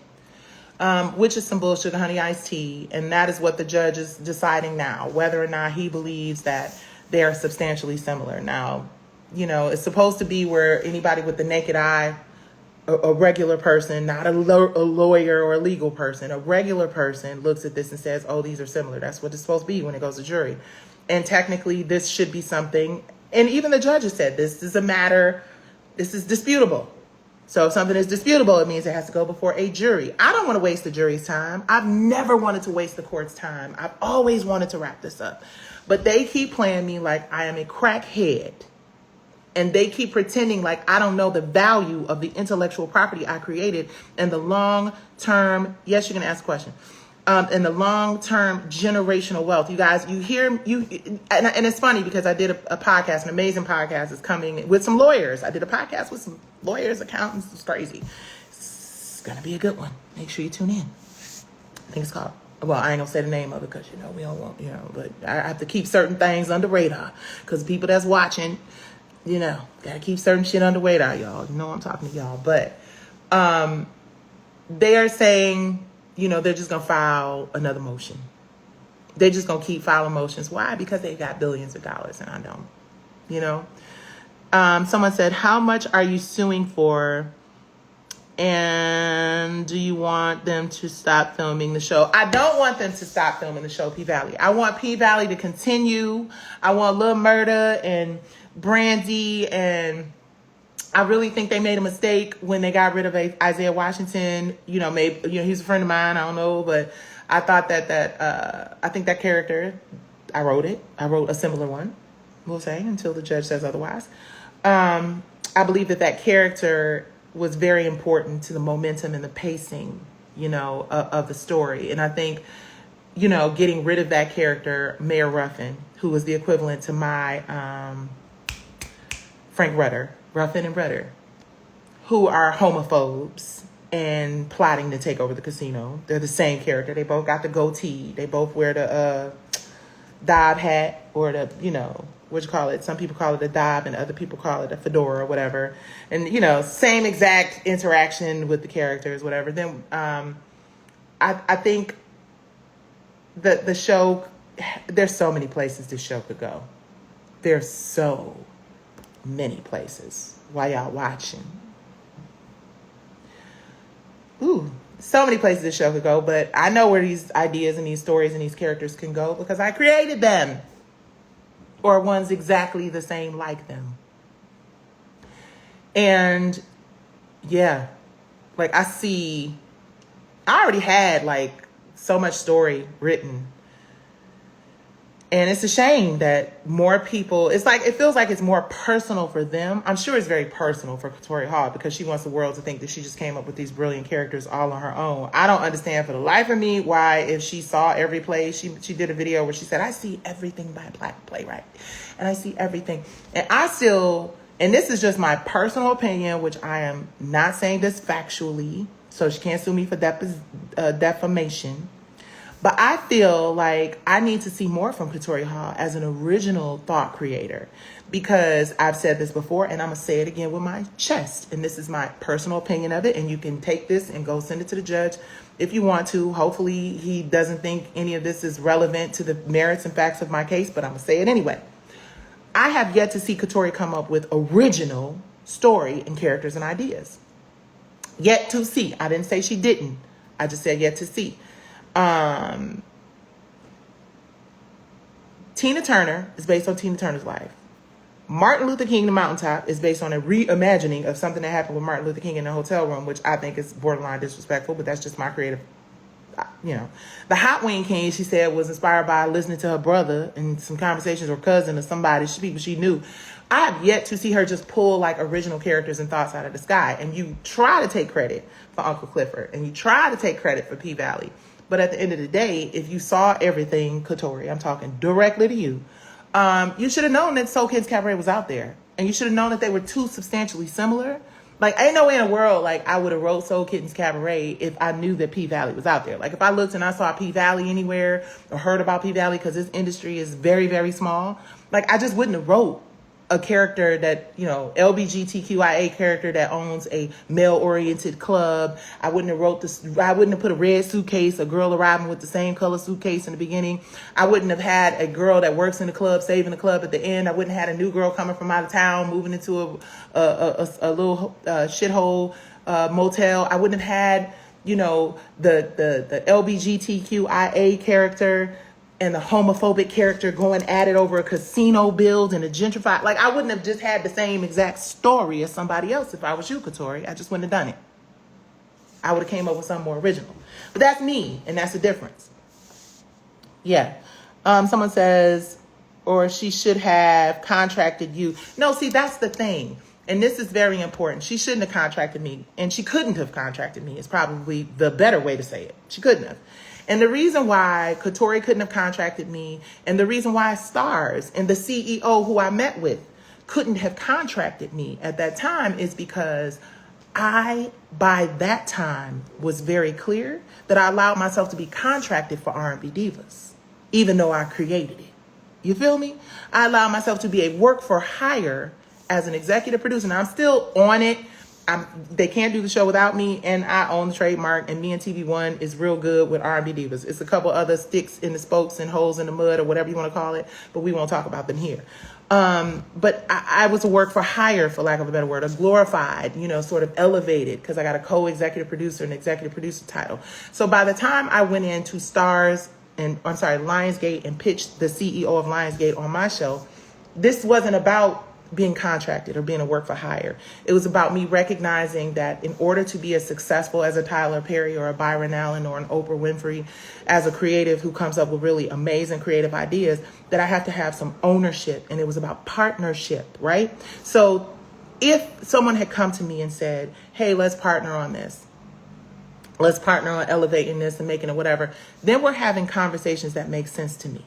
which is some bullshit, honey iced tea. And that is what the judge is deciding now, whether or not he believes that they are substantially similar. Now, you know, it's supposed to be where anybody with the naked eye, a regular person, not a lawyer or a legal person, a regular person looks at this and says, oh, these are similar. That's what it's supposed to be when it goes to jury. And technically this should be something, and even the judge has said this is a matter, this is disputable. So if something is disputable, it means it has to go before a jury. I don't want to waste the jury's time. I've never wanted to waste the court's time. I've always wanted to wrap this up. But they keep playing me like I am a crackhead. And they keep pretending like I don't know the value of the intellectual property I created and the long-term, yes, you're going to ask a question, and the long-term generational wealth. You guys, you hear, and it's funny because I did a podcast, an amazing podcast is coming with some lawyers. I did a podcast with some lawyers, accountants. It's crazy. It's going to be a good one. Make sure you tune in. I think it's called, well, I ain't gonna say the name of it because, you know, we don't want, you know, but I have to keep certain things under radar because people that's watching, you know, gotta keep certain shit under radar, y'all. You know I'm talking to y'all. But they are saying, you know, they're just gonna file another motion. They're just gonna keep filing motions. Why? Because they got billions of dollars and I don't, you know. Someone said, how much are you suing for? And do you want them to stop filming the show? I don't want them to stop filming the show, Pvalley. I want Pvalley to continue. I want Lil Murda and Brandy, and I really think they made a mistake when they got rid of Isaiah Washington. You know, maybe, you know, he's a friend of mine. I don't know, but I thought that I think that character, I wrote it. I wrote a similar one, we'll say, until the judge says otherwise. I believe that character was very important to the momentum and the pacing, you know, of the story. And I think, you know, getting rid of that character, Mayor Ruffin, who was the equivalent to my Frank Rudder, Ruffin and Rudder, who are homophobes and plotting to take over the casino. They're the same character. They both got the goatee. They both wear the Dob hat, or the, you know, what you call it? Some people call it a Dob and other people call it a fedora or whatever. And, you know, same exact interaction with the characters, whatever. Then I think that the show, there's so many places this show could go. There's so many places while y'all watching. So many places this show could go, but I know where these ideas and these stories and these characters can go because I created them. Or ones exactly the same like them. And yeah, like I already had like so much story written. And it's a shame that more people, it feels like it's more personal for them. I'm sure it's very personal for Katori Hall because she wants the world to think that she just came up with these brilliant characters all on her own. I don't understand for the life of me why, if she saw every play, she did a video where she said, I see everything by a Black playwright. And I see everything. And and this is just my personal opinion, which I am not saying this factually, so she can't sue me for defamation. But I feel like I need to see more from Katori Hall as an original thought creator because I've said this before and I'm going to say it again with my chest. And this is my personal opinion of it. And you can take this and go send it to the judge if you want to. Hopefully he doesn't think any of this is relevant to the merits and facts of my case, but I'm going to say it anyway. I have yet to see Katori come up with original story and characters and ideas. Yet to see. I didn't say she didn't. I just said yet to see. Tina Turner is based on Tina Turner's life. Martin Luther King, The Mountaintop, is based on a reimagining of something that happened with Martin Luther King in a hotel room, which I think is borderline disrespectful, but that's just my creative, The Hot Wing King, she said, was inspired by listening to her brother and some conversations or cousin or somebody, people she knew. I have yet to see her just pull like original characters and thoughts out of the sky. And you try to take credit for Uncle Clifford and you try to take credit for P-Valley. But at the end of the day, if you saw everything, Katori, I'm talking directly to you, you should have known that Soul Kids Cabaret was out there. And you should have known that they were too substantially similar. Like, ain't no way in the world, like, I would have wrote Soul Kittens Cabaret if I knew that P-Valley was out there. Like, if I looked and I saw P-Valley anywhere or heard about P-Valley, because this industry is very, very small, like, I just wouldn't have wrote a character that, LBGTQIA character that owns a male-oriented club. I wouldn't have put a red suitcase, a girl arriving with the same color suitcase in the beginning. I wouldn't have had a girl that works in the club saving the club at the end. I wouldn't have had a new girl coming from out of town moving into a little shithole motel. I wouldn't have had, the LBGTQIA character and the homophobic character going at it over a casino build and a gentrified. Like, I wouldn't have just had the same exact story as somebody else if I was you, Katori. I just wouldn't have done it. I would have came up with something more original. But that's me, and that's the difference. Yeah. Someone says, or she should have contracted you. No, see, that's the thing. And this is very important. She shouldn't have contracted me, and she couldn't have contracted me is probably the better way to say it. She couldn't have. And the reason why Katori couldn't have contracted me, and the reason why Stars and the CEO who I met with couldn't have contracted me at that time is because I, by that time, was very clear that I allowed myself to be contracted for R&B Divas, even though I created it. You feel me? I allowed myself to be a work for hire as an executive producer, and I'm still on it. They can't do the show without me, and I own the trademark, and me and TV One is real good with R&B Divas. It's a couple other sticks in the spokes and holes in the mud or whatever you want to call it, but we won't talk about them here. But I was a work for hire, for lack of a better word, a glorified, sort of elevated, because I got a co-executive producer and executive producer title. So by the time I went into Lionsgate and pitched the CEO of Lionsgate on my show, this wasn't about being contracted or being a work for hire. It was about me recognizing that in order to be as successful as a Tyler Perry or a Byron Allen or an Oprah Winfrey, as a creative who comes up with really amazing creative ideas, that I have to have some ownership, and it was about partnership, right? So if someone had come to me and said, hey, let's partner on this, let's partner on elevating this and making it whatever, then we're having conversations that make sense to me.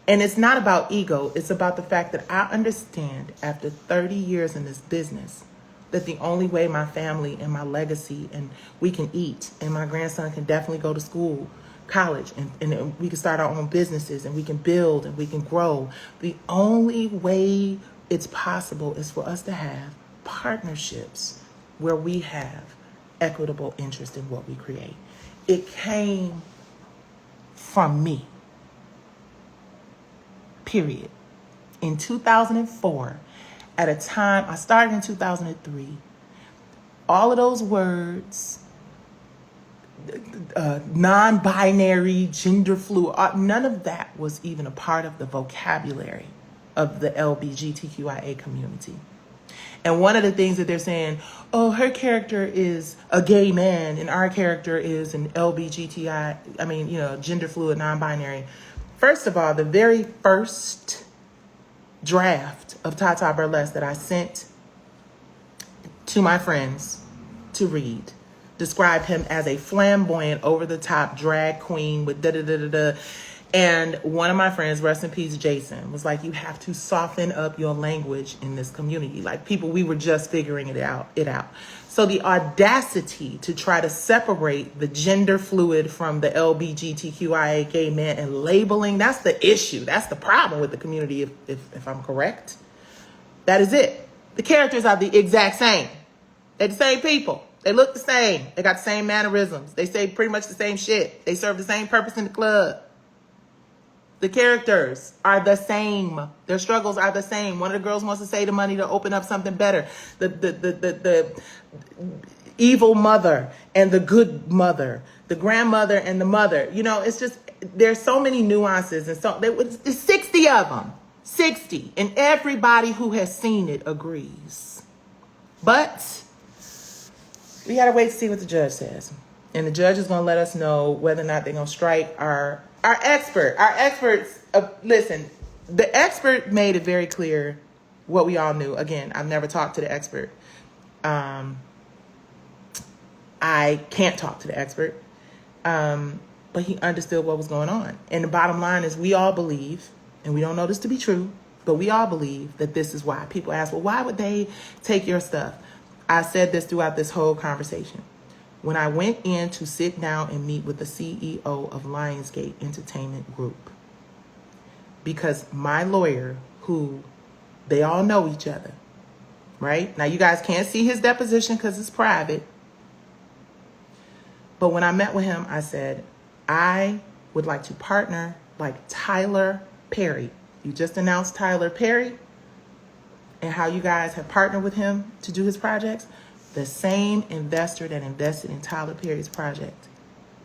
And it's not about ego. It's about the fact that I understand after 30 years in this business that the only way my family and my legacy and we can eat and my grandson can definitely go to school, college, and we can start our own businesses and we can build and we can grow. The only way it's possible is for us to have partnerships where we have equitable interest in what we create. It came from me. Period. In 2004, at a time, I started in 2003, all of those words non-binary, gender fluid. None of that was even a part of the vocabulary of the LGBTQIA community. And one of the things that they're saying, oh, her character is a gay man and our character is an gender fluid, non-binary. First of all, the very first draft of Tata Burlesque that I sent to my friends to read described him as a flamboyant, over-the-top drag queen with da-da-da-da-da. And one of my friends, rest in peace, Jason, was like, you have to soften up your language in this community. Like, people, we were just figuring it out. So the audacity to try to separate the gender fluid from the LGBTQIA gay man and labeling, that's the issue. That's the problem with the community, if I'm correct. That is it. The characters are the exact same. They're the same people. They look the same. They got the same mannerisms. They say pretty much the same shit. They serve the same purpose in the club. The characters are the same. Their struggles are the same. One of the girls wants to save the money to open up something better. The evil mother and the good mother. The grandmother and the mother. You know, it's just, there's so many nuances. And so there's 60 of them. 60. And everybody who has seen it agrees. But we got to wait to see what the judge says. And the judge is going to let us know whether or not they're going to strike our experts. Listen, the expert made it very clear what we all knew. Again, I've never talked to the expert. I can't talk to the expert. But he understood what was going on. And the bottom line is we all believe, and we don't know this to be true, but we all believe that this is why. People ask, well, why would they take your stuff? I said this throughout this whole conversation. When I went in to sit down and meet with the CEO of Lionsgate Entertainment Group, because my lawyer, who they all know each other, right? Now, you guys can't see his deposition because it's private. But when I met with him, I said, I would like to partner like Tyler Perry. You just announced Tyler Perry and how you guys have partnered with him to do his projects. The same investor that invested in Tyler Perry's project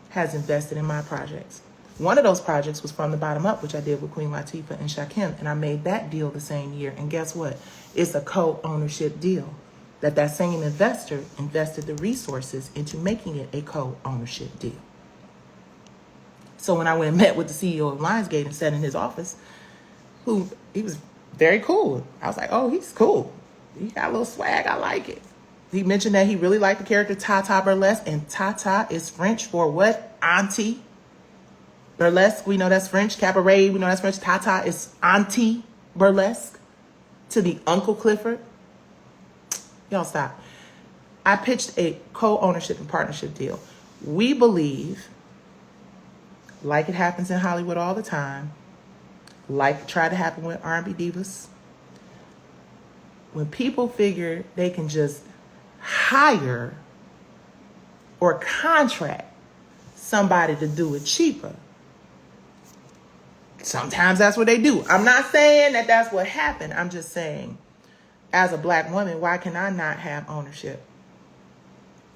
has invested in my projects. One of those projects was From the Bottom Up, which I did with Queen Latifah and Shakim, and I made that deal the same year. And guess what? It's a co-ownership deal. That same investor invested the resources into making it a co-ownership deal. So when I went and met with the CEO of Lionsgate and sat in his office, he was very cool. I was like, oh, he's cool. He got a little swag. I like it. He mentioned that he really liked the character Tata Burlesque, and Tata is French for what? Auntie. Burlesque, we know that's French. Cabaret, we know that's French. Tata is Auntie Burlesque to the Uncle Clifford. Y'all stop. I pitched a co-ownership and partnership deal. We believe, like it happens in Hollywood all the time, like it tried to happen with R&B divas, when people figure they can just hire or contract somebody to do it cheaper, sometimes that's what they do. I'm not saying that that's what happened. I'm just saying, as a black woman, why can I not have ownership?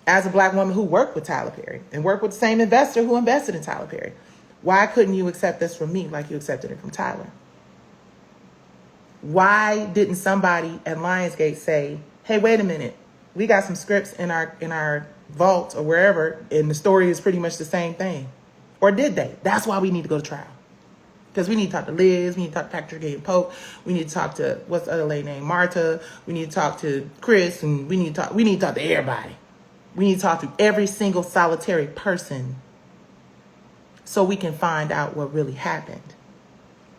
As a black woman who worked with Tyler Perry and worked with the same investor who invested in Tyler Perry, why couldn't you accept this from me like you accepted it from Tyler? Why didn't somebody at Lionsgate say, hey, wait a minute, we got some scripts in our vault or wherever, and the story is pretty much the same thing? Or did they? That's why we need to go to trial. Because we need to talk to Liz, we need to talk to Patrick Gay and Pope, we need to talk to, what's the other lady name, Marta, we need to talk to Chris, and we need to talk to everybody. We need to talk to every single solitary person so we can find out what really happened.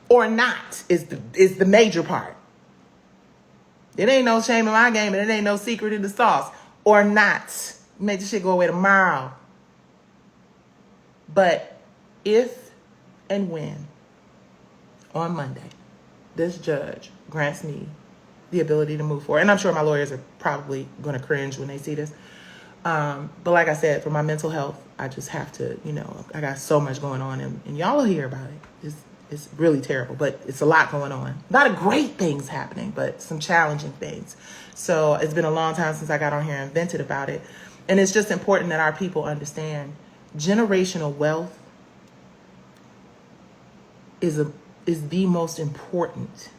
Or not is the major part. It ain't no shame in my game, and it ain't no secret in the sauce. Or not. Make this shit go away tomorrow. But if and when on Monday this judge grants me the ability to move forward, and I'm sure my lawyers are probably going to cringe when they see this, but like I said, for my mental health, I just have to, I got so much going on, and y'all will hear about it. It's really terrible, but it's a lot going on. A lot of great things happening, but some challenging things. So it's been a long time since I got on here and vented about it. And it's just important that our people understand generational wealth is the most important.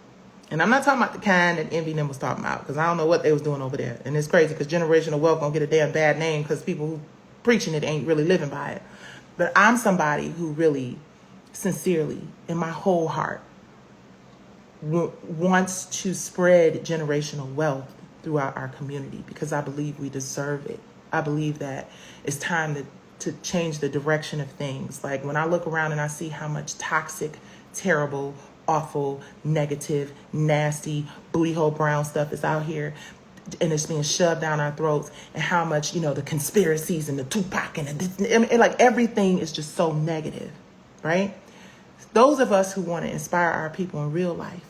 And I'm not talking about the kind that Envy them was talking about, because I don't know what they was doing over there. And it's crazy because generational wealth gonna get a damn bad name because people who preaching it ain't really living by it. But I'm somebody who really, sincerely, in my whole heart, wants to spread generational wealth throughout our community because I believe we deserve it. I believe that it's time to change the direction of things. Like when I look around and I see how much toxic, terrible, awful, negative, nasty, booty hole brown stuff is out here and it's being shoved down our throats, and how much, the conspiracies and the Tupac and like everything is just so negative, right? Those of us who want to inspire our people in real life,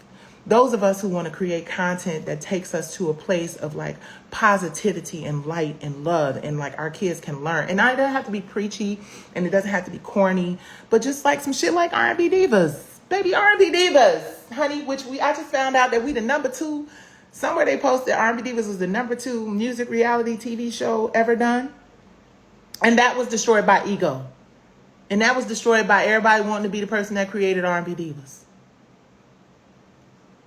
those of us who want to create content that takes us to a place of like positivity and light and love, and like our kids can learn. And it doesn't have to be preachy and it doesn't have to be corny, but just like some shit like R&B Divas. Baby, R&B Divas, honey, I just found out that we the number 2. Somewhere they posted R&B Divas was the number 2 music reality TV show ever done. And that was destroyed by ego. And that was destroyed by everybody wanting to be the person that created R&B Divas.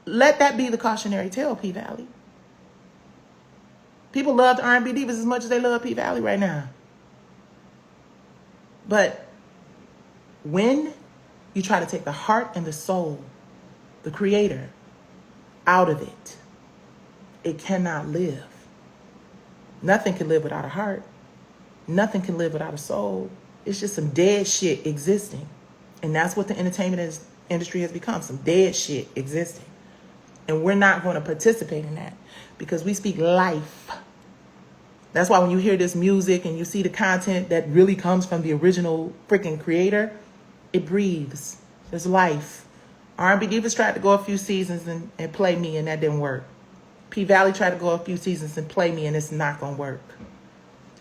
Let that be the cautionary tale, Pvalley. People love R&B Divas as much as they love Pvalley right now. But when you try to take the heart and the soul, the creator, out of it, it cannot live. Nothing can live without a heart. Nothing can live without a soul. It's just some dead shit existing. And that's what the entertainment industry has become, some dead shit existing. And we're not going to participate in that because we speak life. That's why when you hear this music and you see the content that really comes from the original freaking creator, it breathes. There's life. R&B Divas tried to go a few seasons and play me, and that didn't work. Pvalley tried to go a few seasons and play me, and it's not going to work.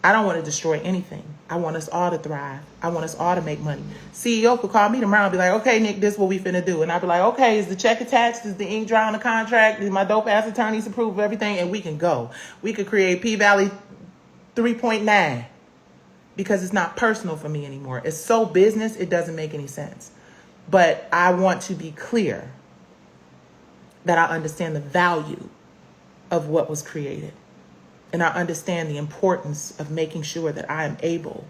I don't want to destroy anything. I want us all to thrive. I want us all to make money. CEO could call me tomorrow and be like, okay, Nick, this is what we finna do. And I'd be like, okay, is the check attached? Is the ink dry on the contract? Did my dope ass attorneys approve of everything? And we can go. We could create Pvalley 3.9 because it's not personal for me anymore. It's so business, it doesn't make any sense. But I want to be clear that I understand the value of what was created. And I understand the importance of making sure that I am able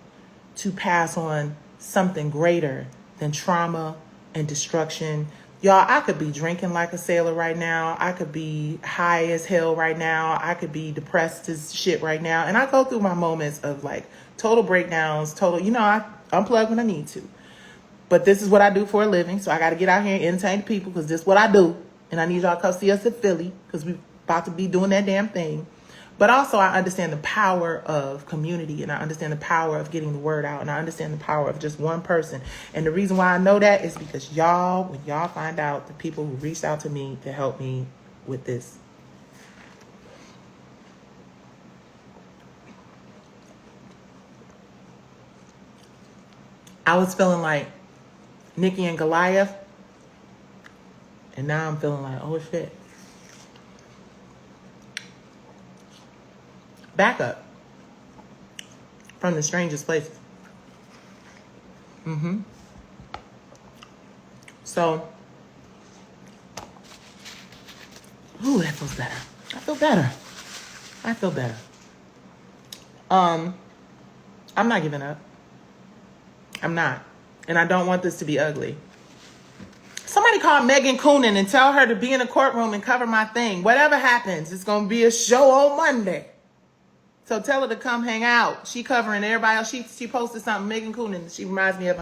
to pass on something greater than trauma and destruction. Y'all, I could be drinking like a sailor right now. I could be high as hell right now. I could be depressed as shit right now. And I go through my moments of like total breakdowns, I unplug when I need to. But this is what I do for a living. So I got to get out here and entertain the people because this is what I do. And I need y'all to come see us in Philly because we about to be doing that damn thing. But also I understand the power of community, and I understand the power of getting the word out, and I understand the power of just one person. And the reason why I know that is because when y'all find out the people who reached out to me to help me with this. I was feeling like Nicci and Goliath, and now I'm feeling like, oh shit. Back up from the strangest places. So, ooh, that feels better. I feel better. I'm not giving up. I'm not. And I don't want this to be ugly. Somebody call Megan Coonan and tell her to be in a courtroom and cover my thing. Whatever happens, it's going to be a show on Monday. So tell her to come hang out. She covering everybody else. She posted something. Megan Coonan. She reminds me of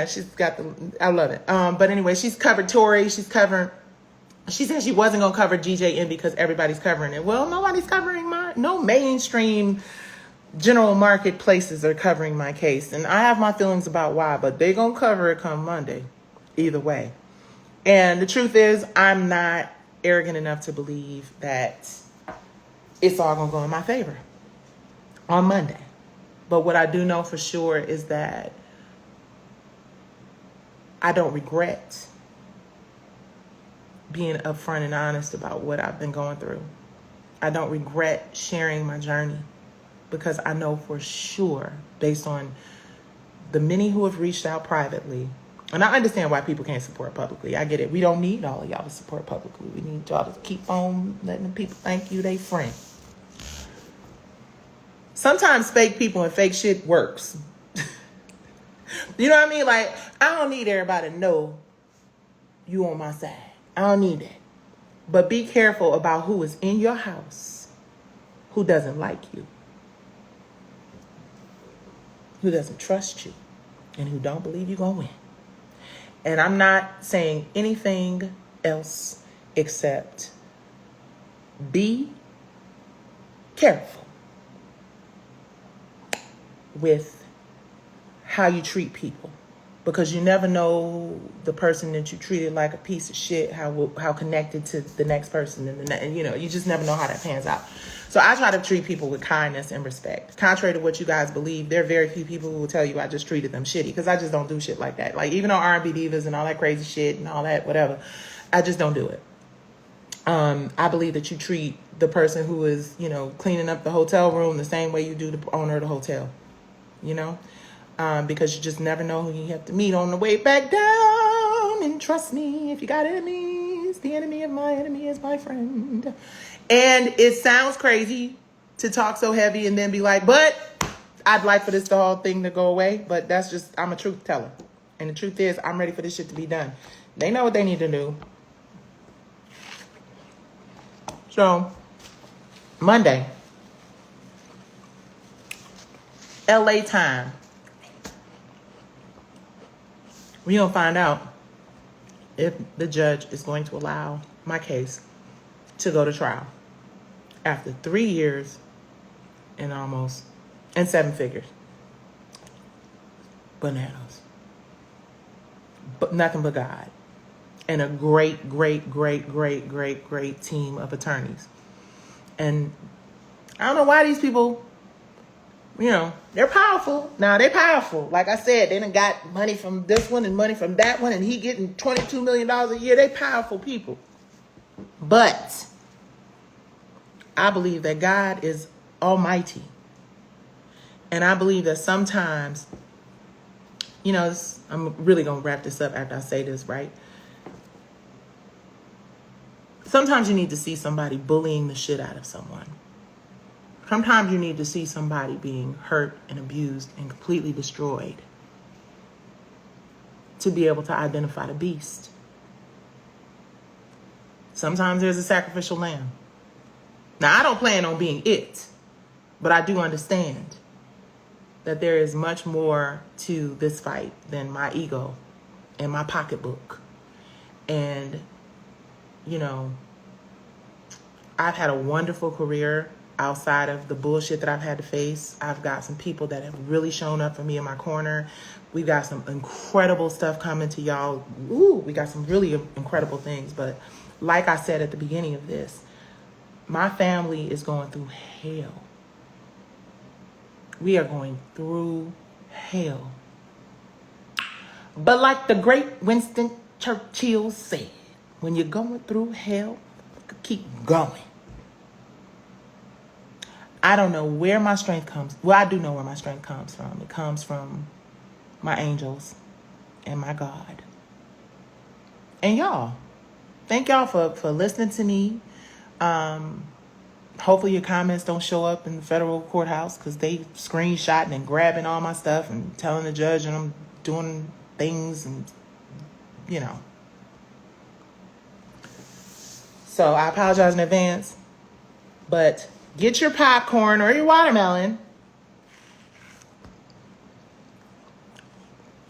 she's got I love it. But anyway, she's covered Tory. She said she wasn't gonna cover GJN because everybody's covering it. Well, nobody's covering no mainstream general market places are covering my case, and I have my feelings about why, but they gonna cover it come Monday, either way. And the truth is, I'm not arrogant enough to believe that it's all going to go in my favor on Monday. But what I do know for sure is that I don't regret being upfront and honest about what I've been going through. I don't regret sharing my journey. because I know for sure, based on the many who have reached out privately, and I understand why people can't support publicly. I get it. We don't need all of y'all to support publicly. We need y'all to keep on letting the people think you they friend. Sometimes fake people and fake shit works. You know what I mean? Like, I don't need everybody to know you on my side. I don't need that. But be careful about who is in your house who doesn't like you, who doesn't trust you, and who don't believe you're going to win. And I'm not saying anything else except be careful with how you treat people, because you never know the person that you treated like a piece of shit, how connected to the next person, and you know, you just never know how that pans out. So I try to treat people with kindness and respect. Contrary to what you guys believe, there are very few people who will tell you I just treated them shitty, because I just don't do shit like that. Like, even on R&B divas and all that crazy shit and all that, whatever, I just don't do it. I believe that you treat the person who is, you know, cleaning up the hotel room the same way you do the owner of the hotel, you know, because you just never know who you have to meet on the way back down. And trust me, if you got enemies, the enemy of my enemy is my friend. And it sounds crazy to talk so heavy and then be like, but I'd like for this the whole thing to go away. But that's just, I'm a truth teller. And the truth is, I'm ready for this shit to be done. They know what they need to do. So, Monday, LA time. We're going to find out if the judge is going to allow my case to go to trial after 3 years and 7 figures. Bananas. But nothing but God. And a great team of attorneys. And I don't know why these people, you know, they're powerful. Now, they're powerful. Like I said, they done got money from this one and money from that one, and he getting $22 million a year. They powerful people. But I believe that God is almighty. And I believe that sometimes, you know, I'm really going to wrap this up after I say this, right? Sometimes you need to see somebody bullying the shit out of someone. Sometimes you need to see somebody being hurt and abused and completely destroyed to be able to identify the beast. Sometimes there's a sacrificial lamb. Now, I don't plan on being it, but I do understand that there is much more to this fight than my ego and my pocketbook. And, you know, I've had a wonderful career outside of the bullshit that I've had to face. I've got some people that have really shown up for me in my corner. We've got some incredible stuff coming to y'all. Ooh, we got some really incredible things. But like I said at the beginning of this, my family is going through hell. We are going through hell. But like the great Winston Churchill said, when you're going through hell, keep going. I don't know where my strength comes. Well, I do know where my strength comes from. It comes from my angels and my God. And y'all. Thank y'all for listening to me. Hopefully your comments don't show up in the federal courthouse, because they screenshotting and grabbing all my stuff and telling the judge and I'm doing things, and, you know. So I apologize in advance. But get your popcorn or your watermelon,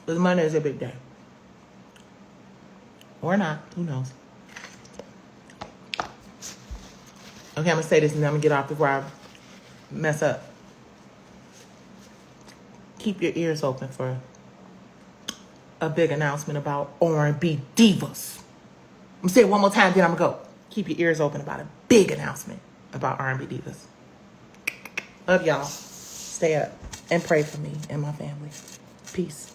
because Monday is a big day. Or not. Who knows? Okay, I'm going to say this and then I'm going to get off before I mess up. Keep your ears open for a big announcement about R&B divas. I'm going to say it one more time, then I'm going to go. Keep your ears open about a big announcement about R&B divas. Love y'all. Stay up and pray for me and my family. Peace.